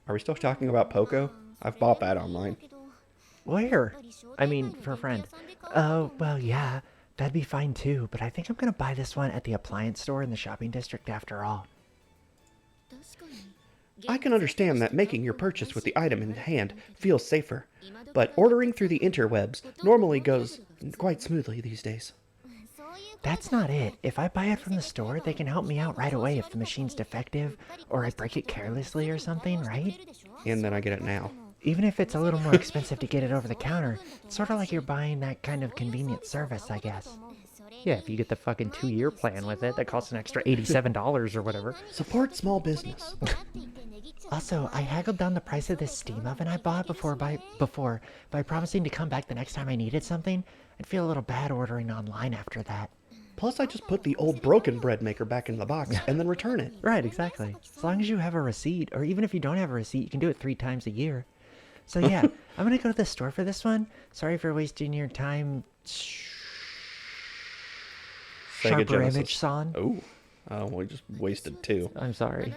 Are we still talking about Poco? I've bought that online. Where? I mean, for a friend. Oh, well, yeah. That'd be fine too, but I think I'm going to buy this one at the appliance store in the shopping district after all. I can understand that making your purchase with the item in hand feels safer, but ordering through the interwebs normally goes quite smoothly these days. That's not it. If I buy it from the store, they can help me out right away if the machine's defective, or I break it carelessly or something, right? And then I get it now. Even if it's a little more expensive to get it over the counter, it's sort of like you're buying that kind of convenient service, I guess. Yeah, if you get the fucking 2-year plan with it, that costs an extra $87 or whatever. Support small business. Also, I haggled down the price of this steam oven I bought before by promising to come back the next time I needed something. I'd feel a little bad ordering online after that. Plus, I just put the old broken bread maker back in the box and then return it. Right, exactly. As long as you have a receipt, or even if you don't have a receipt, you can do it 3 times a year. So yeah, I'm gonna go to the store for this one. Sorry for wasting your time. Sega Sharper Image Genesis. San. Oh, we just wasted 2. I'm sorry.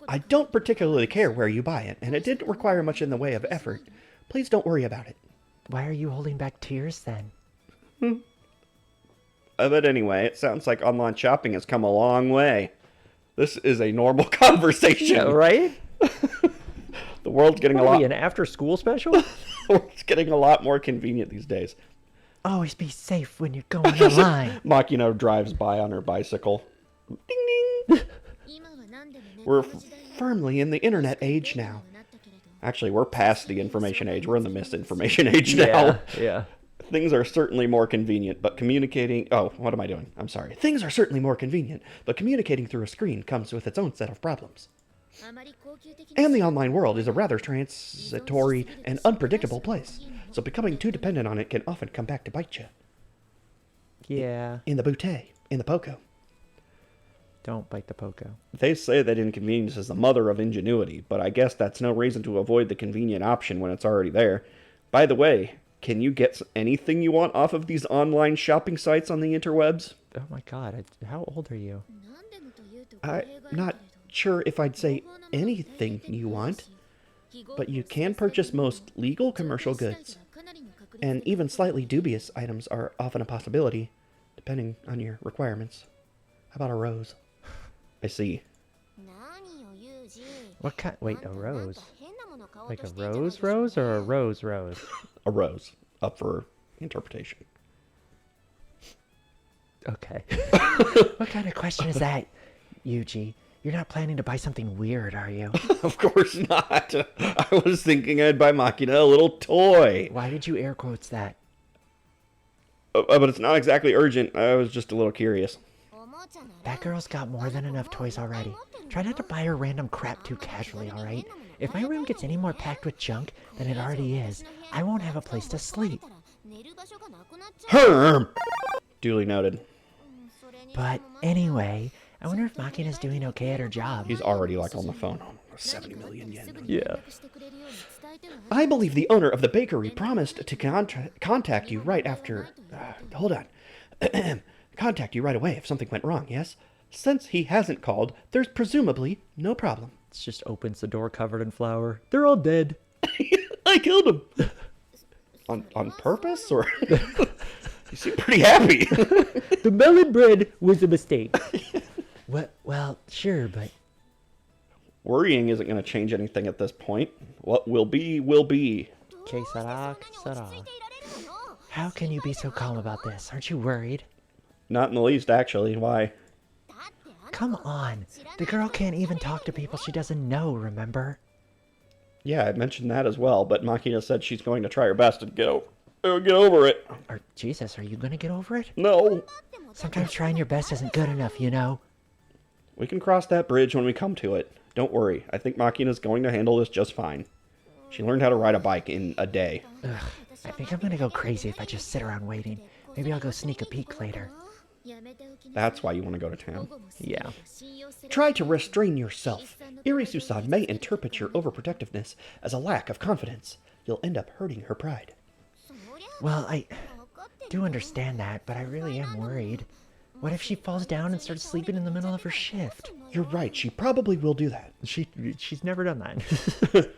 I don't particularly care where you buy it, and it didn't require much in the way of effort. Please don't worry about it. Why are you holding back tears then? But anyway, it sounds like online shopping has come a long way. This is a normal conversation. Yeah, right? The world's getting an after-school special? The world's getting a lot more convenient these days. Always be safe when you're going online. Makina drives by on her bicycle. Ding ding. We're firmly in the internet age now. Actually, we're past the information age. We're in the misinformation age now. Yeah. Things are certainly more convenient, but communicating... Oh, what am I doing? I'm sorry. Things are certainly more convenient, but communicating through a screen comes with its own set of problems. And the online world is a rather transitory and unpredictable place, so becoming too dependent on it can often come back to bite you. Yeah. In the bootay, in the poco. Don't bite the poco. They say that inconvenience is the mother of ingenuity, but I guess that's no reason to avoid the convenient option when it's already there. By the way, can you get anything you want off of these online shopping sites on the interwebs? Oh my god, how old are you? I'm not sure if I'd say anything you want, but you can purchase most legal commercial goods. And even slightly dubious items are often a possibility, depending on your requirements. How about a rose? I see. What kind? Wait, a rose? Like a rose or a rose? A rose. Up for interpretation. Okay. What kind of question is that, Yuji? You're not planning to buy something weird, are you? Of course not. I was thinking I'd buy Makina a little toy. Why did you air quotes that? But it's not exactly urgent. I was just a little curious. That girl's got more than enough toys already. Try not to buy her random crap too casually, alright? If my room gets any more packed with junk than it already is, I won't have a place to sleep. Herm! Duly noted. But anyway, I wonder if Makina's doing okay at her job. He's already like on the phone. 70 million yen. Yeah. I believe the owner of the bakery promised to contact you right after... hold on. Contact you right away if something went wrong, yes? Since he hasn't called, there's presumably no problem. It just opens the door covered in flour. They're all dead. I killed him. On purpose, or... You seem pretty happy. The melon bread was a mistake. Well, sure, but... Worrying isn't going to change anything at this point. What will be, will be. Que sera, sera. How can you be so calm about this? Aren't you worried? Not in the least, actually. Why? Come on. The girl can't even talk to people she doesn't know, remember? Yeah, I mentioned that as well, but Makina said she's going to try her best to get over it. Jesus, are you going to get over it? No. Sometimes trying your best isn't good enough, you know? We can cross that bridge when we come to it. Don't worry. I think Makina's going to handle this just fine. She learned how to ride a bike in a day. Ugh, I think I'm going to go crazy if I just sit around waiting. Maybe I'll go sneak a peek later. That's why you want to go to town. Yeah. Try to restrain yourself. Irisu-san may interpret your overprotectiveness as a lack of confidence. You'll end up hurting her pride. Well, I do understand that, but I really am worried. What if she falls down and starts sleeping in the middle of her shift? You're right, she probably will do that. She's never done that.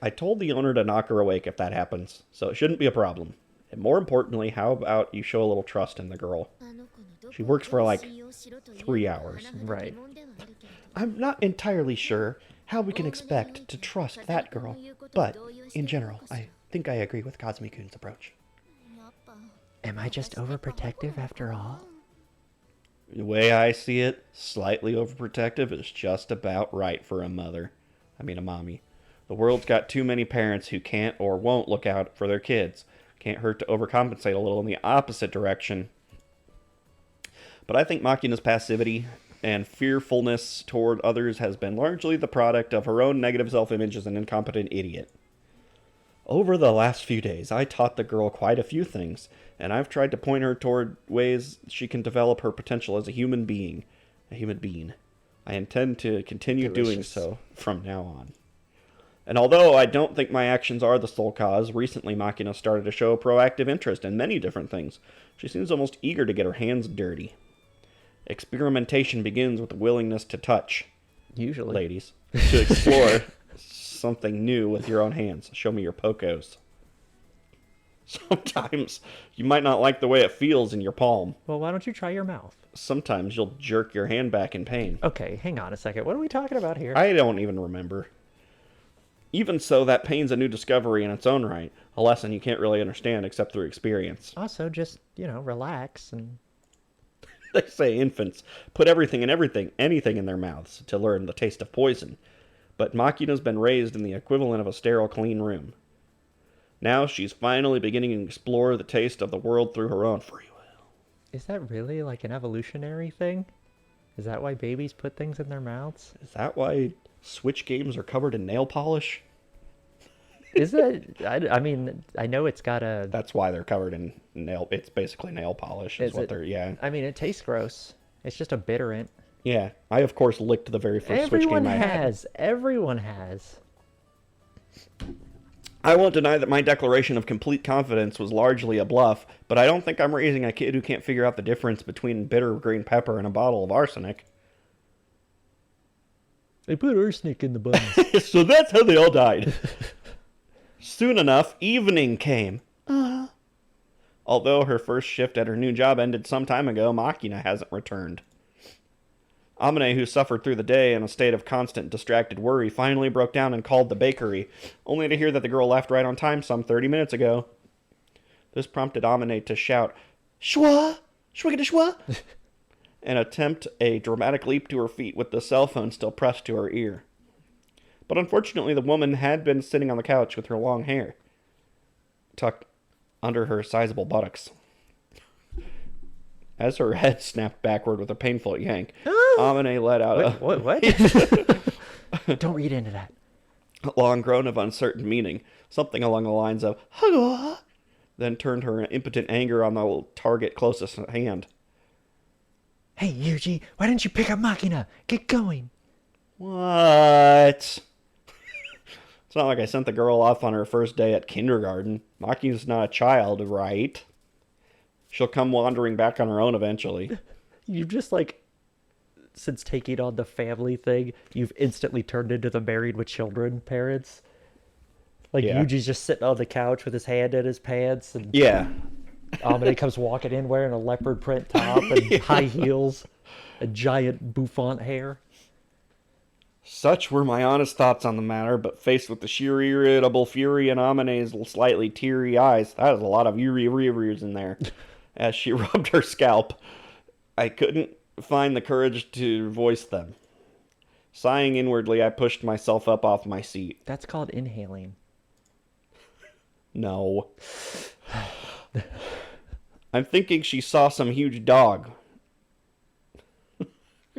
I told the owner to knock her awake if that happens, so it shouldn't be a problem. And more importantly, how about you show a little trust in the girl? She works for like 3 hours. Right. I'm not entirely sure how we can expect to trust that girl, but in general, I think I agree with Kazumi-kun's approach. Am I just overprotective after all? The way I see it, slightly overprotective is just about right for a mother. I mean a mommy. The world's got too many parents who can't or won't look out for their kids. Can't hurt to overcompensate a little in the opposite direction. But I think Makina's passivity and fearfulness toward others has been largely the product of her own negative self-image as an incompetent idiot. Over the last few days, I taught the girl quite a few things, and I've tried to point her toward ways she can develop her potential as a human being. I intend to continue doing so from now on. And although I don't think my actions are the sole cause, recently Makina started to show a proactive interest in many different things. She seems almost eager to get her hands dirty. Experimentation begins with the willingness to touch. Usually. Ladies. To explore something new with your own hands. Show me your pocos. Sometimes you might not like the way it feels in your palm. Well, why don't you try your mouth? Sometimes you'll jerk your hand back in pain. Okay, hang on a second. What are we talking about here? I don't even remember. Even so, that pain's a new discovery in its own right. A lesson you can't really understand except through experience. Also, just, relax and... They say infants put anything in their mouths to learn the taste of poison. But Makina's been raised in the equivalent of a sterile clean room. Now she's finally beginning to explore the taste of the world through her own free will. Is that really like an evolutionary thing? Is that why babies put things in their mouths? Is that why Switch games are covered in nail polish? Is it? I mean, I know it's got a... That's why they're covered in nail... It's basically nail polish is what they're... Yeah. I mean, it tastes gross. It's just a bitterant. Yeah. I, of course, licked the very first Switch game I had. Everyone has. I won't deny that my declaration of complete confidence was largely a bluff, but I don't think I'm raising a kid who can't figure out the difference between bitter green pepper and a bottle of arsenic. They put arsenic in the buns. So that's how they all died. Soon enough, evening came. Although her first shift at her new job ended some time ago, Makina hasn't returned. Amine, who suffered through the day in a state of constant distracted worry, finally broke down and called the bakery, only to hear that the girl left right on time some 30 minutes ago. This prompted Amine to shout, "Shwa! Shwigga shwa!" and attempt a dramatic leap to her feet with the cell phone still pressed to her ear. But unfortunately, the woman had been sitting on the couch with her long hair tucked under her sizable buttocks. As her head snapped backward with a painful yank, Amine let out What? Don't read into that. A long groan of uncertain meaning, something along the lines of "Hugga," then turned her impotent anger on the target closest at hand. Hey, Yuji, why didn't you pick up Makina? Get going. What? It's not like I sent the girl off on her first day at kindergarten. Makina's not a child, right? She'll come wandering back on her own eventually. You've just, since taking on the family thing, you've instantly turned into the married with children parents. Yeah. Yuji's just sitting on the couch with his hand in his pants, and Yeah. Amine comes walking in wearing a leopard print top and high heels, a giant bouffant hair. Such were my honest thoughts on the matter, but faced with the sheer irritable fury in Amine's slightly teary eyes, that is a lot of eerie in there, as she rubbed her scalp, I couldn't find the courage to voice them. Sighing inwardly, I pushed myself up off my seat. That's called inhaling. No. I'm thinking she saw some huge dog.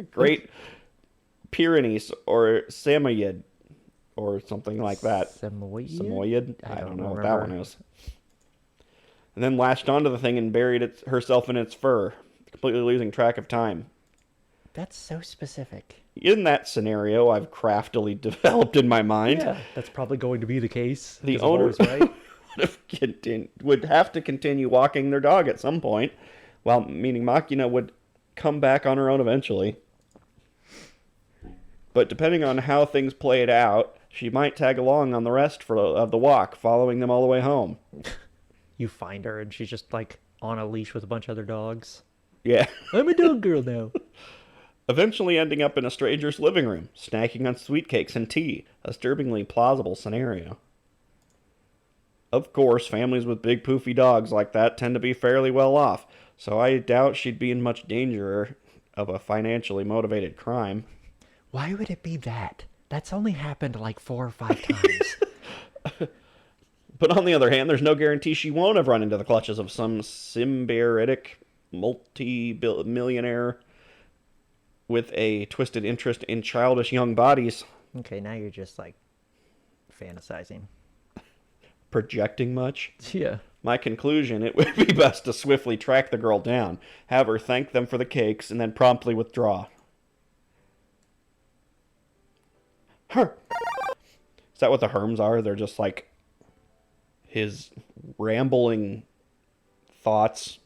Great Pyrenees or Samoyed or something like that. Samoyed? I don't know what that one is. And then latched onto the thing and buried herself in its fur, completely losing track of time. That's so specific. In that scenario, I've craftily developed in my mind. Yeah, that's probably going to be the case. The owner right? would have to continue walking their dog at some point, meaning Makina would come back on her own eventually. But depending on how things played out, she might tag along on the rest of the walk, following them all the way home. You find her and she's just on a leash with a bunch of other dogs. Yeah. I'm a dog girl now. Eventually ending up in a stranger's living room, snacking on sweet cakes and tea. A disturbingly plausible scenario. Of course, families with big poofy dogs like that tend to be fairly well off, so I doubt she'd be in much danger of a financially motivated crime. Why would it be that? That's only happened 4 or 5 times. But on the other hand, there's no guarantee she won't have run into the clutches of some symbiotic multi-millionaire with a twisted interest in childish young bodies. Okay, now you're just fantasizing. Projecting much? Yeah. My conclusion, it would be best to swiftly track the girl down, have her thank them for the cakes, and then promptly withdraw. Her! Is that what the herms are? They're just like his rambling thoughts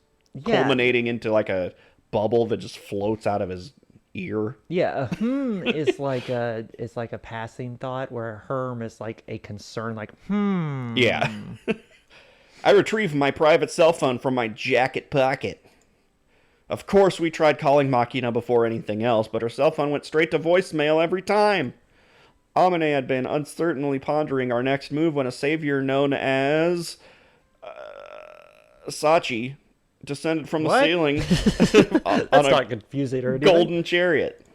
culminating into like a bubble that just floats out of his ear. Yeah, a is like a passing thought, where a herm is like a concern, like Yeah. I retrieved my private cell phone from my jacket pocket. Of course, we tried calling Makina before anything else, but her cell phone went straight to voicemail every time. Amine had been uncertainly pondering our next move when a savior known as Sachi descended from the ceiling That's not confusing or anything. Golden chariot.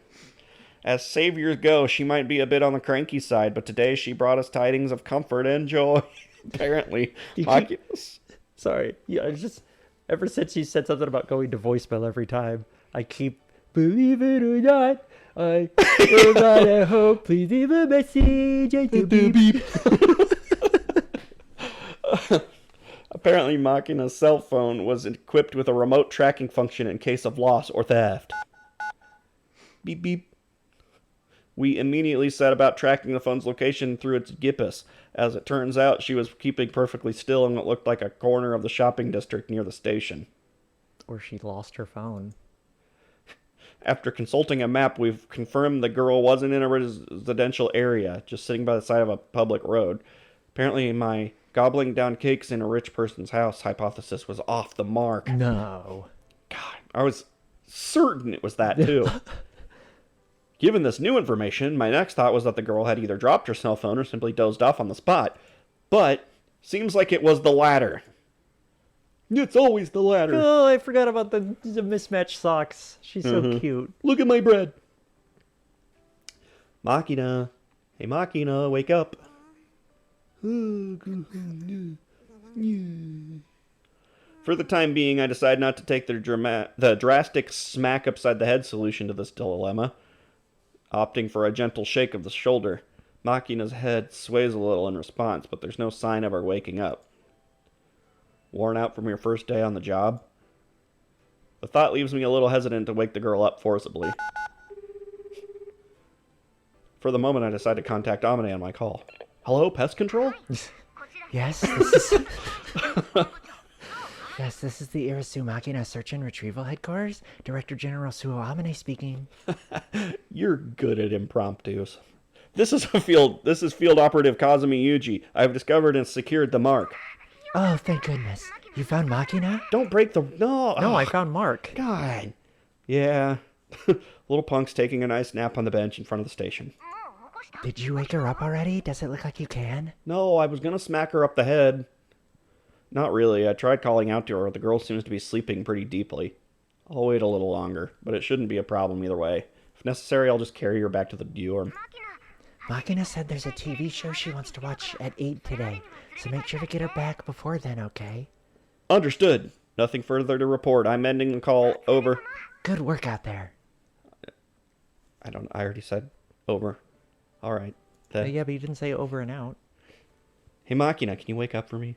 As saviors go, she might be a bit on the cranky side, but today she brought us tidings of comfort and joy. Apparently, Sorry, yeah, just ever since you said something about going to voicemail every time, I keep, believe it or not, I will not at home. Please leave a message. I do beep. Apparently, Makina's cell phone was equipped with a remote tracking function in case of loss or theft. Beep beep. We immediately set about tracking the phone's location through its GPS. As it turns out, she was keeping perfectly still in what looked like a corner of the shopping district near the station. Or she lost her phone. After consulting a map, we've confirmed the girl wasn't in a residential area, just sitting by the side of a public road. Apparently, my gobbling down cakes in a rich person's house hypothesis was off the mark. No. God, I was certain it was that too. Given this new information, my next thought was that the girl had either dropped her cell phone or simply dozed off on the spot. But, seems like it was the latter. It's always the latter. Oh, I forgot about the mismatched socks. She's so cute. Look at my bread. Makina. Hey, Makina, wake up. For the time being, I decide not to take the drastic smack upside the head solution to this dilemma, opting for a gentle shake of the shoulder. Makina's head sways a little in response, but there's no sign of her waking up. Worn out from your first day on the job? The thought leaves me a little hesitant to wake the girl up forcibly. For the moment, I decide to contact Amine on my call. Hello, pest control? Yes, this is... Yes, this is the Irisu Makina Search and Retrieval Headquarters. Director General Suo Amine speaking. You're good at impromptus. This is Field Operative Kazumi Yuji. I've discovered and secured the mark. Oh, thank goodness. You found Makina? Don't break the... No, I found Mark. God. Yeah. Little punk's taking a nice nap on the bench in front of the station. Did you wake her up already? Does it look like you can? No, I was gonna smack her up the head. Not really. I tried calling out to her. The girl seems to be sleeping pretty deeply. I'll wait a little longer, but it shouldn't be a problem either way. If necessary, I'll just carry her back to the dorm. Makina said there's a TV show she wants to watch at 8 today, so make sure to get her back before then, okay? Understood. Nothing further to report. I'm ending the call. Over. Good work out there. I already said over. All right. Yeah, but you didn't say over and out. Hey, Makina, can you wake up for me?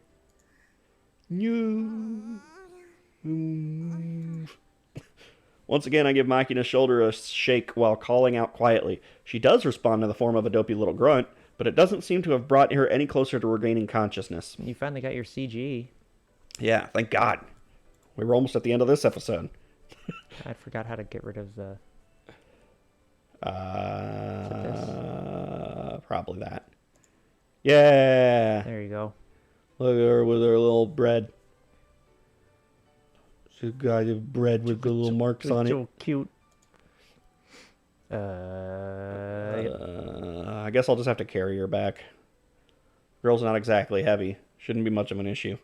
Once again, I give Makina's shoulder a shake while calling out quietly. She does respond in the form of a dopey little grunt, but it doesn't seem to have brought her any closer to regaining consciousness. You finally got your CG. Yeah, thank God. We were almost at the end of this episode. I forgot how to get rid of the... Probably that. Yeah. There you go. Look at her with her little bread. She's got a bread with the little marks on it. So cute. I guess I'll just have to carry her back. Girl's not exactly heavy. Shouldn't be much of an issue.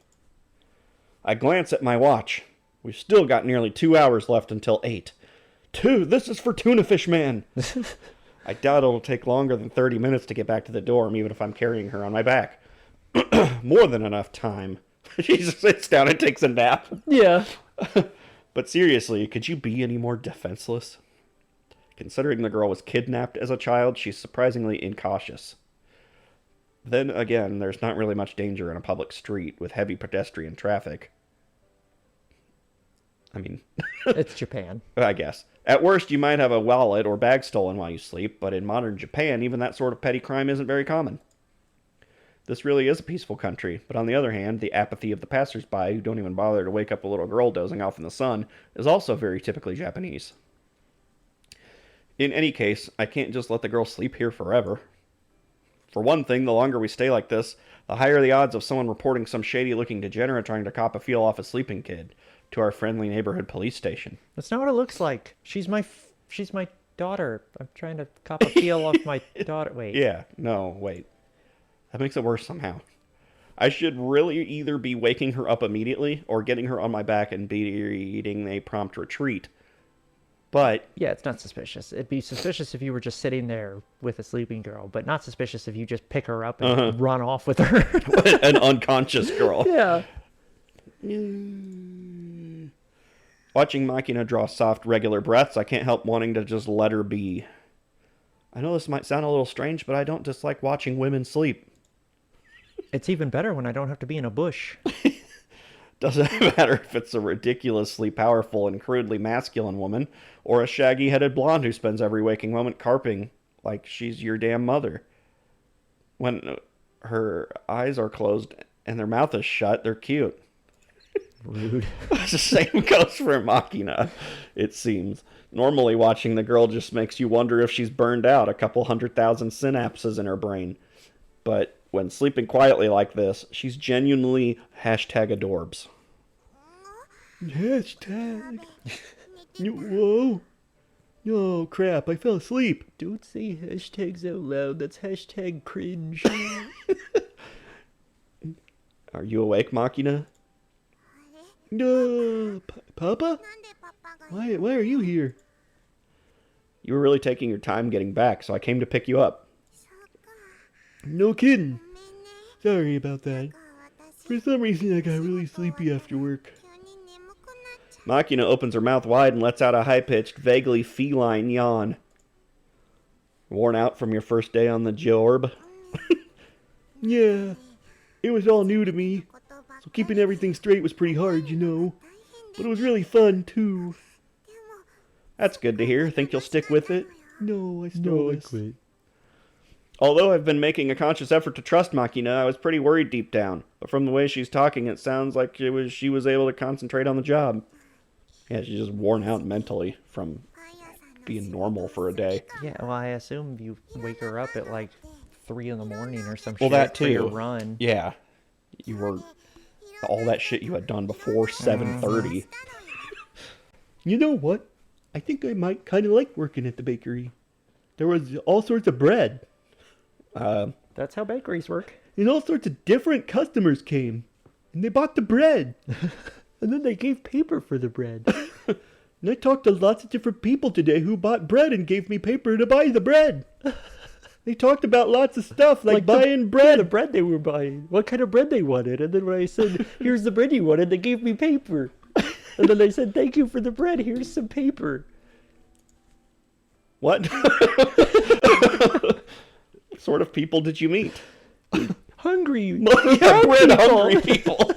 I glance at my watch. We've still got nearly 2 hours left until 8. This is for Tuna Fish Man. I doubt it'll take longer than 30 minutes to get back to the dorm, even if I'm carrying her on my back. More than enough time. She just sits down and takes a nap. Yeah. But seriously, could you be any more defenseless? Considering the girl was kidnapped as a child, she's surprisingly incautious. Then again, there's not really much danger in a public street with heavy pedestrian traffic. I mean... It's Japan. I guess. At worst, you might have a wallet or bag stolen while you sleep, but in modern Japan, even that sort of petty crime isn't very common. This really is a peaceful country, but on the other hand, the apathy of the passersby who don't even bother to wake up a little girl dozing off in the sun is also very typically Japanese. In any case, I can't just let the girl sleep here forever. For one thing, the longer we stay like this, the higher the odds of someone reporting some shady-looking degenerate trying to cop a feel off a sleeping kid to our friendly neighborhood police station. That's not what it looks like. She's my daughter. I'm trying to cop a feel off my daughter. Wait. Yeah, no, wait. That makes it worse somehow. I should really either be waking her up immediately or getting her on my back and beating a prompt retreat. But yeah, it's not suspicious. It'd be suspicious if you were just sitting there with a sleeping girl, but not suspicious if you just pick her up and run off with her. An unconscious girl. Yeah. Watching Makina draw soft, regular breaths, I can't help wanting to just let her be. I know this might sound a little strange, but I don't dislike watching women sleep. It's even better when I don't have to be in a bush. Doesn't matter if it's a ridiculously powerful and crudely masculine woman, or a shaggy-headed blonde who spends every waking moment carping like she's your damn mother. When her eyes are closed and their mouth is shut, they're cute. Rude. The same goes for Makina, it seems. Normally watching the girl just makes you wonder if she's burned out a couple 100,000 synapses in her brain. But when sleeping quietly like this, she's genuinely #adorbs. Hashtag. Whoa. Oh, crap, I fell asleep. Don't say hashtags out loud. That's hashtag cringe. Are you awake, Makina? No, Papa? Why are you here? You were really taking your time getting back, so I came to pick you up. No kidding. Sorry about that. For some reason, I got really sleepy after work. Makina opens her mouth wide and lets out a high-pitched, vaguely feline yawn. Worn out from your first day on the jorb? Yeah, it was all new to me, so keeping everything straight was pretty hard, you know. But it was really fun, too. That's good to hear. Think you'll stick with it? No, I quit. Although I've been making a conscious effort to trust Makina, I was pretty worried deep down. But from the way she's talking, it sounds like she was able to concentrate on the job. Yeah, she's just worn out mentally from being normal for a day. Yeah, well, I assume you wake her up at like 3 in the morning or some Well, shit that for your too. run. Yeah. You were... all that shit you had done before 7:30. You know what? I think I might kind of like working at the bakery. There was all sorts of bread. That's how bakeries work. And all sorts of different customers came. And they bought the bread. And then they gave paper for the bread. And I talked to lots of different people today who bought bread and gave me paper to buy the bread. They talked about lots of stuff, like buying bread. The bread they were buying. What kind of bread they wanted. And then when I said, here's the bread you wanted, they gave me paper. And then they said, thank you for the bread. Here's some paper. What? What sort of people did you meet? Hungry. Hungry people.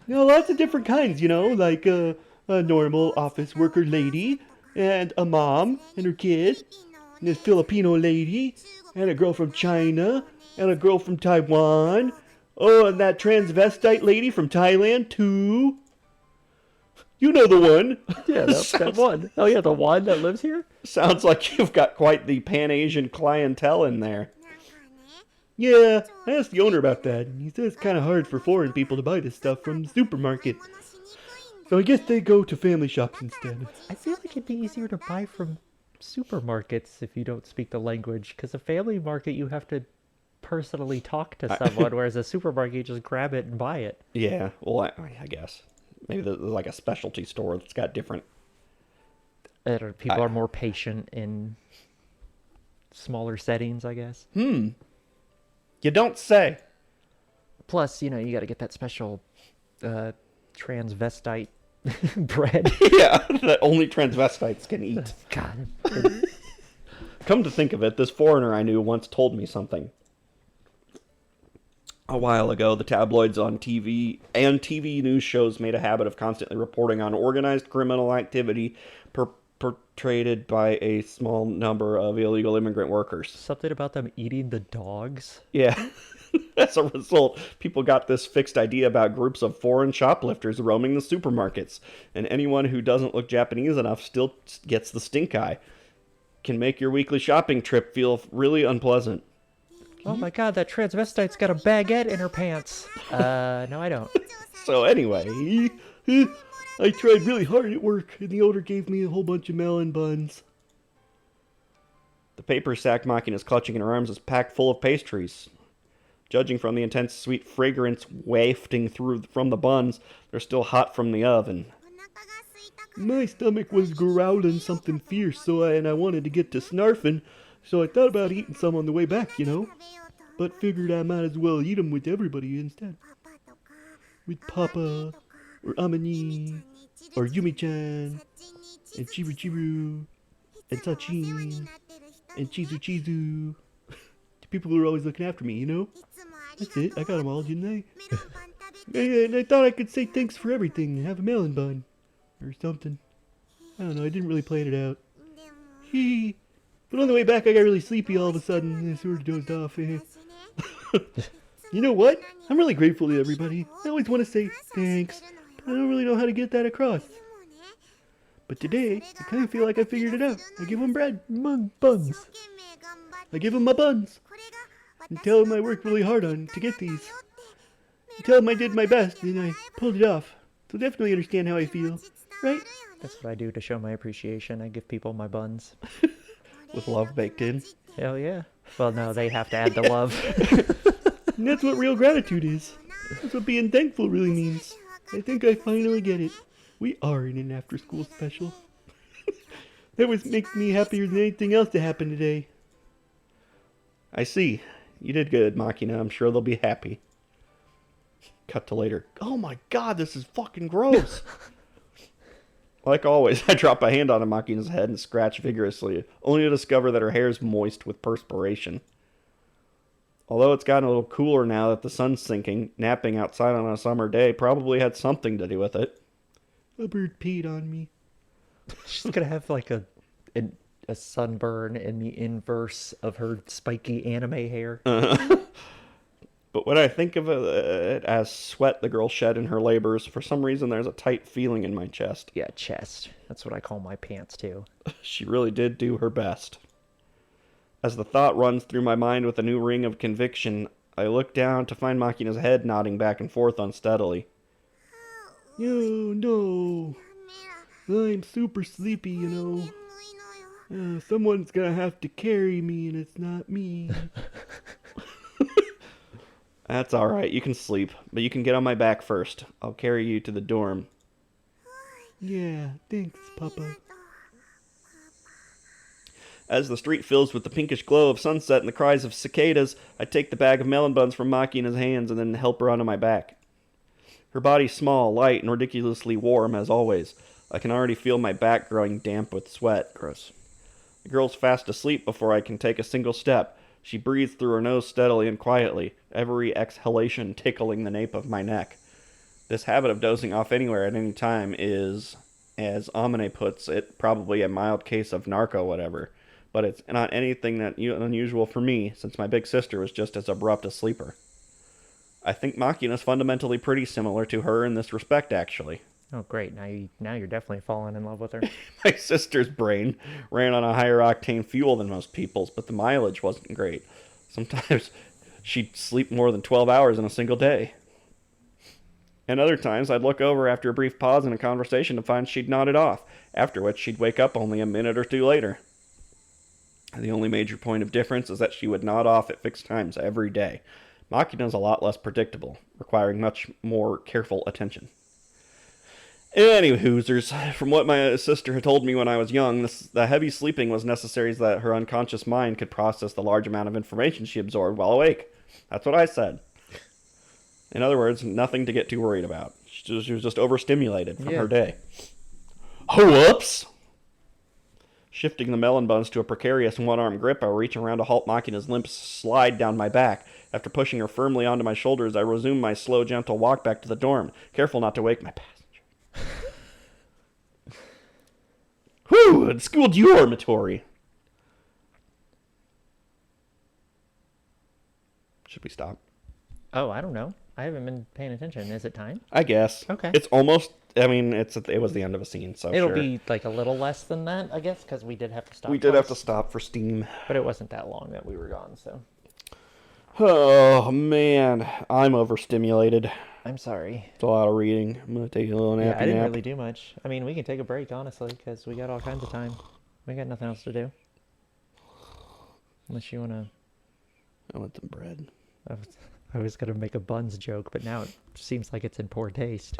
You know, lots of different kinds, you know, like a normal office worker lady, and a mom and her kid, and a Filipino lady, and a girl from China, and a girl from Taiwan. Oh, and that transvestite lady from Thailand, too. You know the one. Yeah, that one. Oh, yeah, the one that lives here? Sounds like you've got quite the Pan-Asian clientele in there. Yeah, I asked the owner about that, and he says it's kind of hard for foreign people to buy this stuff from the supermarket. So I guess they go to family shops instead. I feel like it'd be easier to buy from supermarkets if you don't speak the language, because a family market you have to personally talk to someone, whereas a supermarket you just grab it and buy it. Yeah, well, I guess. Maybe there's like a specialty store that's got different... People are more patient in smaller settings, I guess. You don't say. Plus, you know, you got to get that special transvestite bread. Yeah, that only transvestites can eat. God. Come to think of it, this foreigner I knew once told me something. A while ago, the tabloids on TV and TV news shows made a habit of constantly reporting on organized criminal activity perpetrated by a small number of illegal immigrant workers. Something about them eating the dogs? Yeah. As a result, people got this fixed idea about groups of foreign shoplifters roaming the supermarkets, and anyone who doesn't look Japanese enough still gets the stink eye. Can make your weekly shopping trip feel really unpleasant. Oh my god, that transvestite's got a baguette in her pants. No I don't. So anyway, I tried really hard at work, and the owner gave me a whole bunch of melon buns. The paper sack Makina is clutching in her arms is packed full of pastries. Judging from the intense sweet fragrance wafting from the buns, they're still hot from the oven. My stomach was growling something fierce, and I wanted to get to snarfing, so I thought about eating some on the way back, But figured I might as well eat them with everybody instead. With Papa, or Amani, or Yumi-chan, and Chiru-Chiru, and Sachin, and Chizu-Chizu. The people who are always looking after me, That's it, I got them all, didn't I? And I thought I could say thanks for everything and have a melon bun. Or something. I don't know, I didn't really plan it out. Hee. But on the way back I got really sleepy all of a sudden and I sort of dozed off. You know what? I'm really grateful to everybody. I always want to say thanks, but I don't really know how to get that across. But today, I kind of feel like I figured it out. I give them bread. Buns. I give them my buns. And tell them I worked really hard to get these. And tell them I did my best and I pulled it off. So definitely understand how I feel. Right? That's what I do to show my appreciation. I give people my buns. With love baked in. Hell yeah. Well, no, they have to add the love. And that's what real gratitude is. That's what being thankful really means. I think I finally get it. We are in an after-school special. That makes me happier than anything else that happened today. I see. You did good, Makina. I'm sure they'll be happy. Cut to later. Oh my god, this is fucking gross. Like always, I drop a hand on Makina's head and scratch vigorously, only to discover that her hair is moist with perspiration. Although it's gotten a little cooler now that the sun's sinking, napping outside on a summer day probably had something to do with it. A bird peed on me. She's gonna have like a sunburn in the inverse of her spiky anime hair. But when I think of it as sweat the girl shed in her labors, for some reason there's a tight feeling in my chest. Yeah, chest. That's what I call my pants too. She really did do her best. As the thought runs through my mind with a new ring of conviction, I look down to find Makina's head nodding back and forth unsteadily. Oh, no. I'm super sleepy, someone's gonna have to carry me, and it's not me. That's alright, you can sleep, but you can get on my back first. I'll carry you to the dorm. Yeah, thanks, Papa. As the street fills with the pinkish glow of sunset and the cries of cicadas, I take the bag of melon buns from Makina's hands and then help her onto my back. Her body's small, light, and ridiculously warm, as always. I can already feel my back growing damp with sweat. Gross. The girl's fast asleep before I can take a single step. She breathes through her nose steadily and quietly, every exhalation tickling the nape of my neck. This habit of dozing off anywhere at any time is, as Amine puts it, probably a mild case of narco whatever. But it's not anything that unusual for me, since my big sister was just as abrupt a sleeper. I think Makina's fundamentally pretty similar to her in this respect, actually. Oh, great. Now you're definitely falling in love with her. My sister's brain ran on a higher octane fuel than most people's, but the mileage wasn't great. Sometimes she'd sleep more than 12 hours in a single day. And other times I'd look over after a brief pause in a conversation to find she'd nodded off, after which she'd wake up only a minute or two later. The only major point of difference is that she would nod off at fixed times every day. Makina's a lot less predictable, requiring much more careful attention. Anywhoosers, from what my sister had told me when I was young, the heavy sleeping was necessary so that her unconscious mind could process the large amount of information she absorbed while awake. That's what I said. In other words, nothing to get too worried about. She was just overstimulated from her day. Whoops! Shifting the melon buns to a precarious one-arm grip, I reach around to halt Makina's limp slide down my back. After pushing her firmly onto my shoulders, I resume my slow, gentle walk back to the dorm, careful not to wake my passenger. Whew! Woo! It's school dormitory. Should we stop? Oh, I don't know. I haven't been paying attention. Is it time? I guess. Okay. It's almost. I mean, it was the end of a scene, so It'll sure. be like a little less than that, I guess, because we did have to stop. We did have to stop for steam. But it wasn't that long that we were gone, so. Oh, man. I'm overstimulated. I'm sorry. It's a lot of reading. I'm going to take a little nap. Yeah, I didn't really do much. I mean, we can take a break, honestly, because we got all kinds of time. We got nothing else to do. Unless you want to... I want some bread. I was going to make a buns joke, but now it seems like it's in poor taste.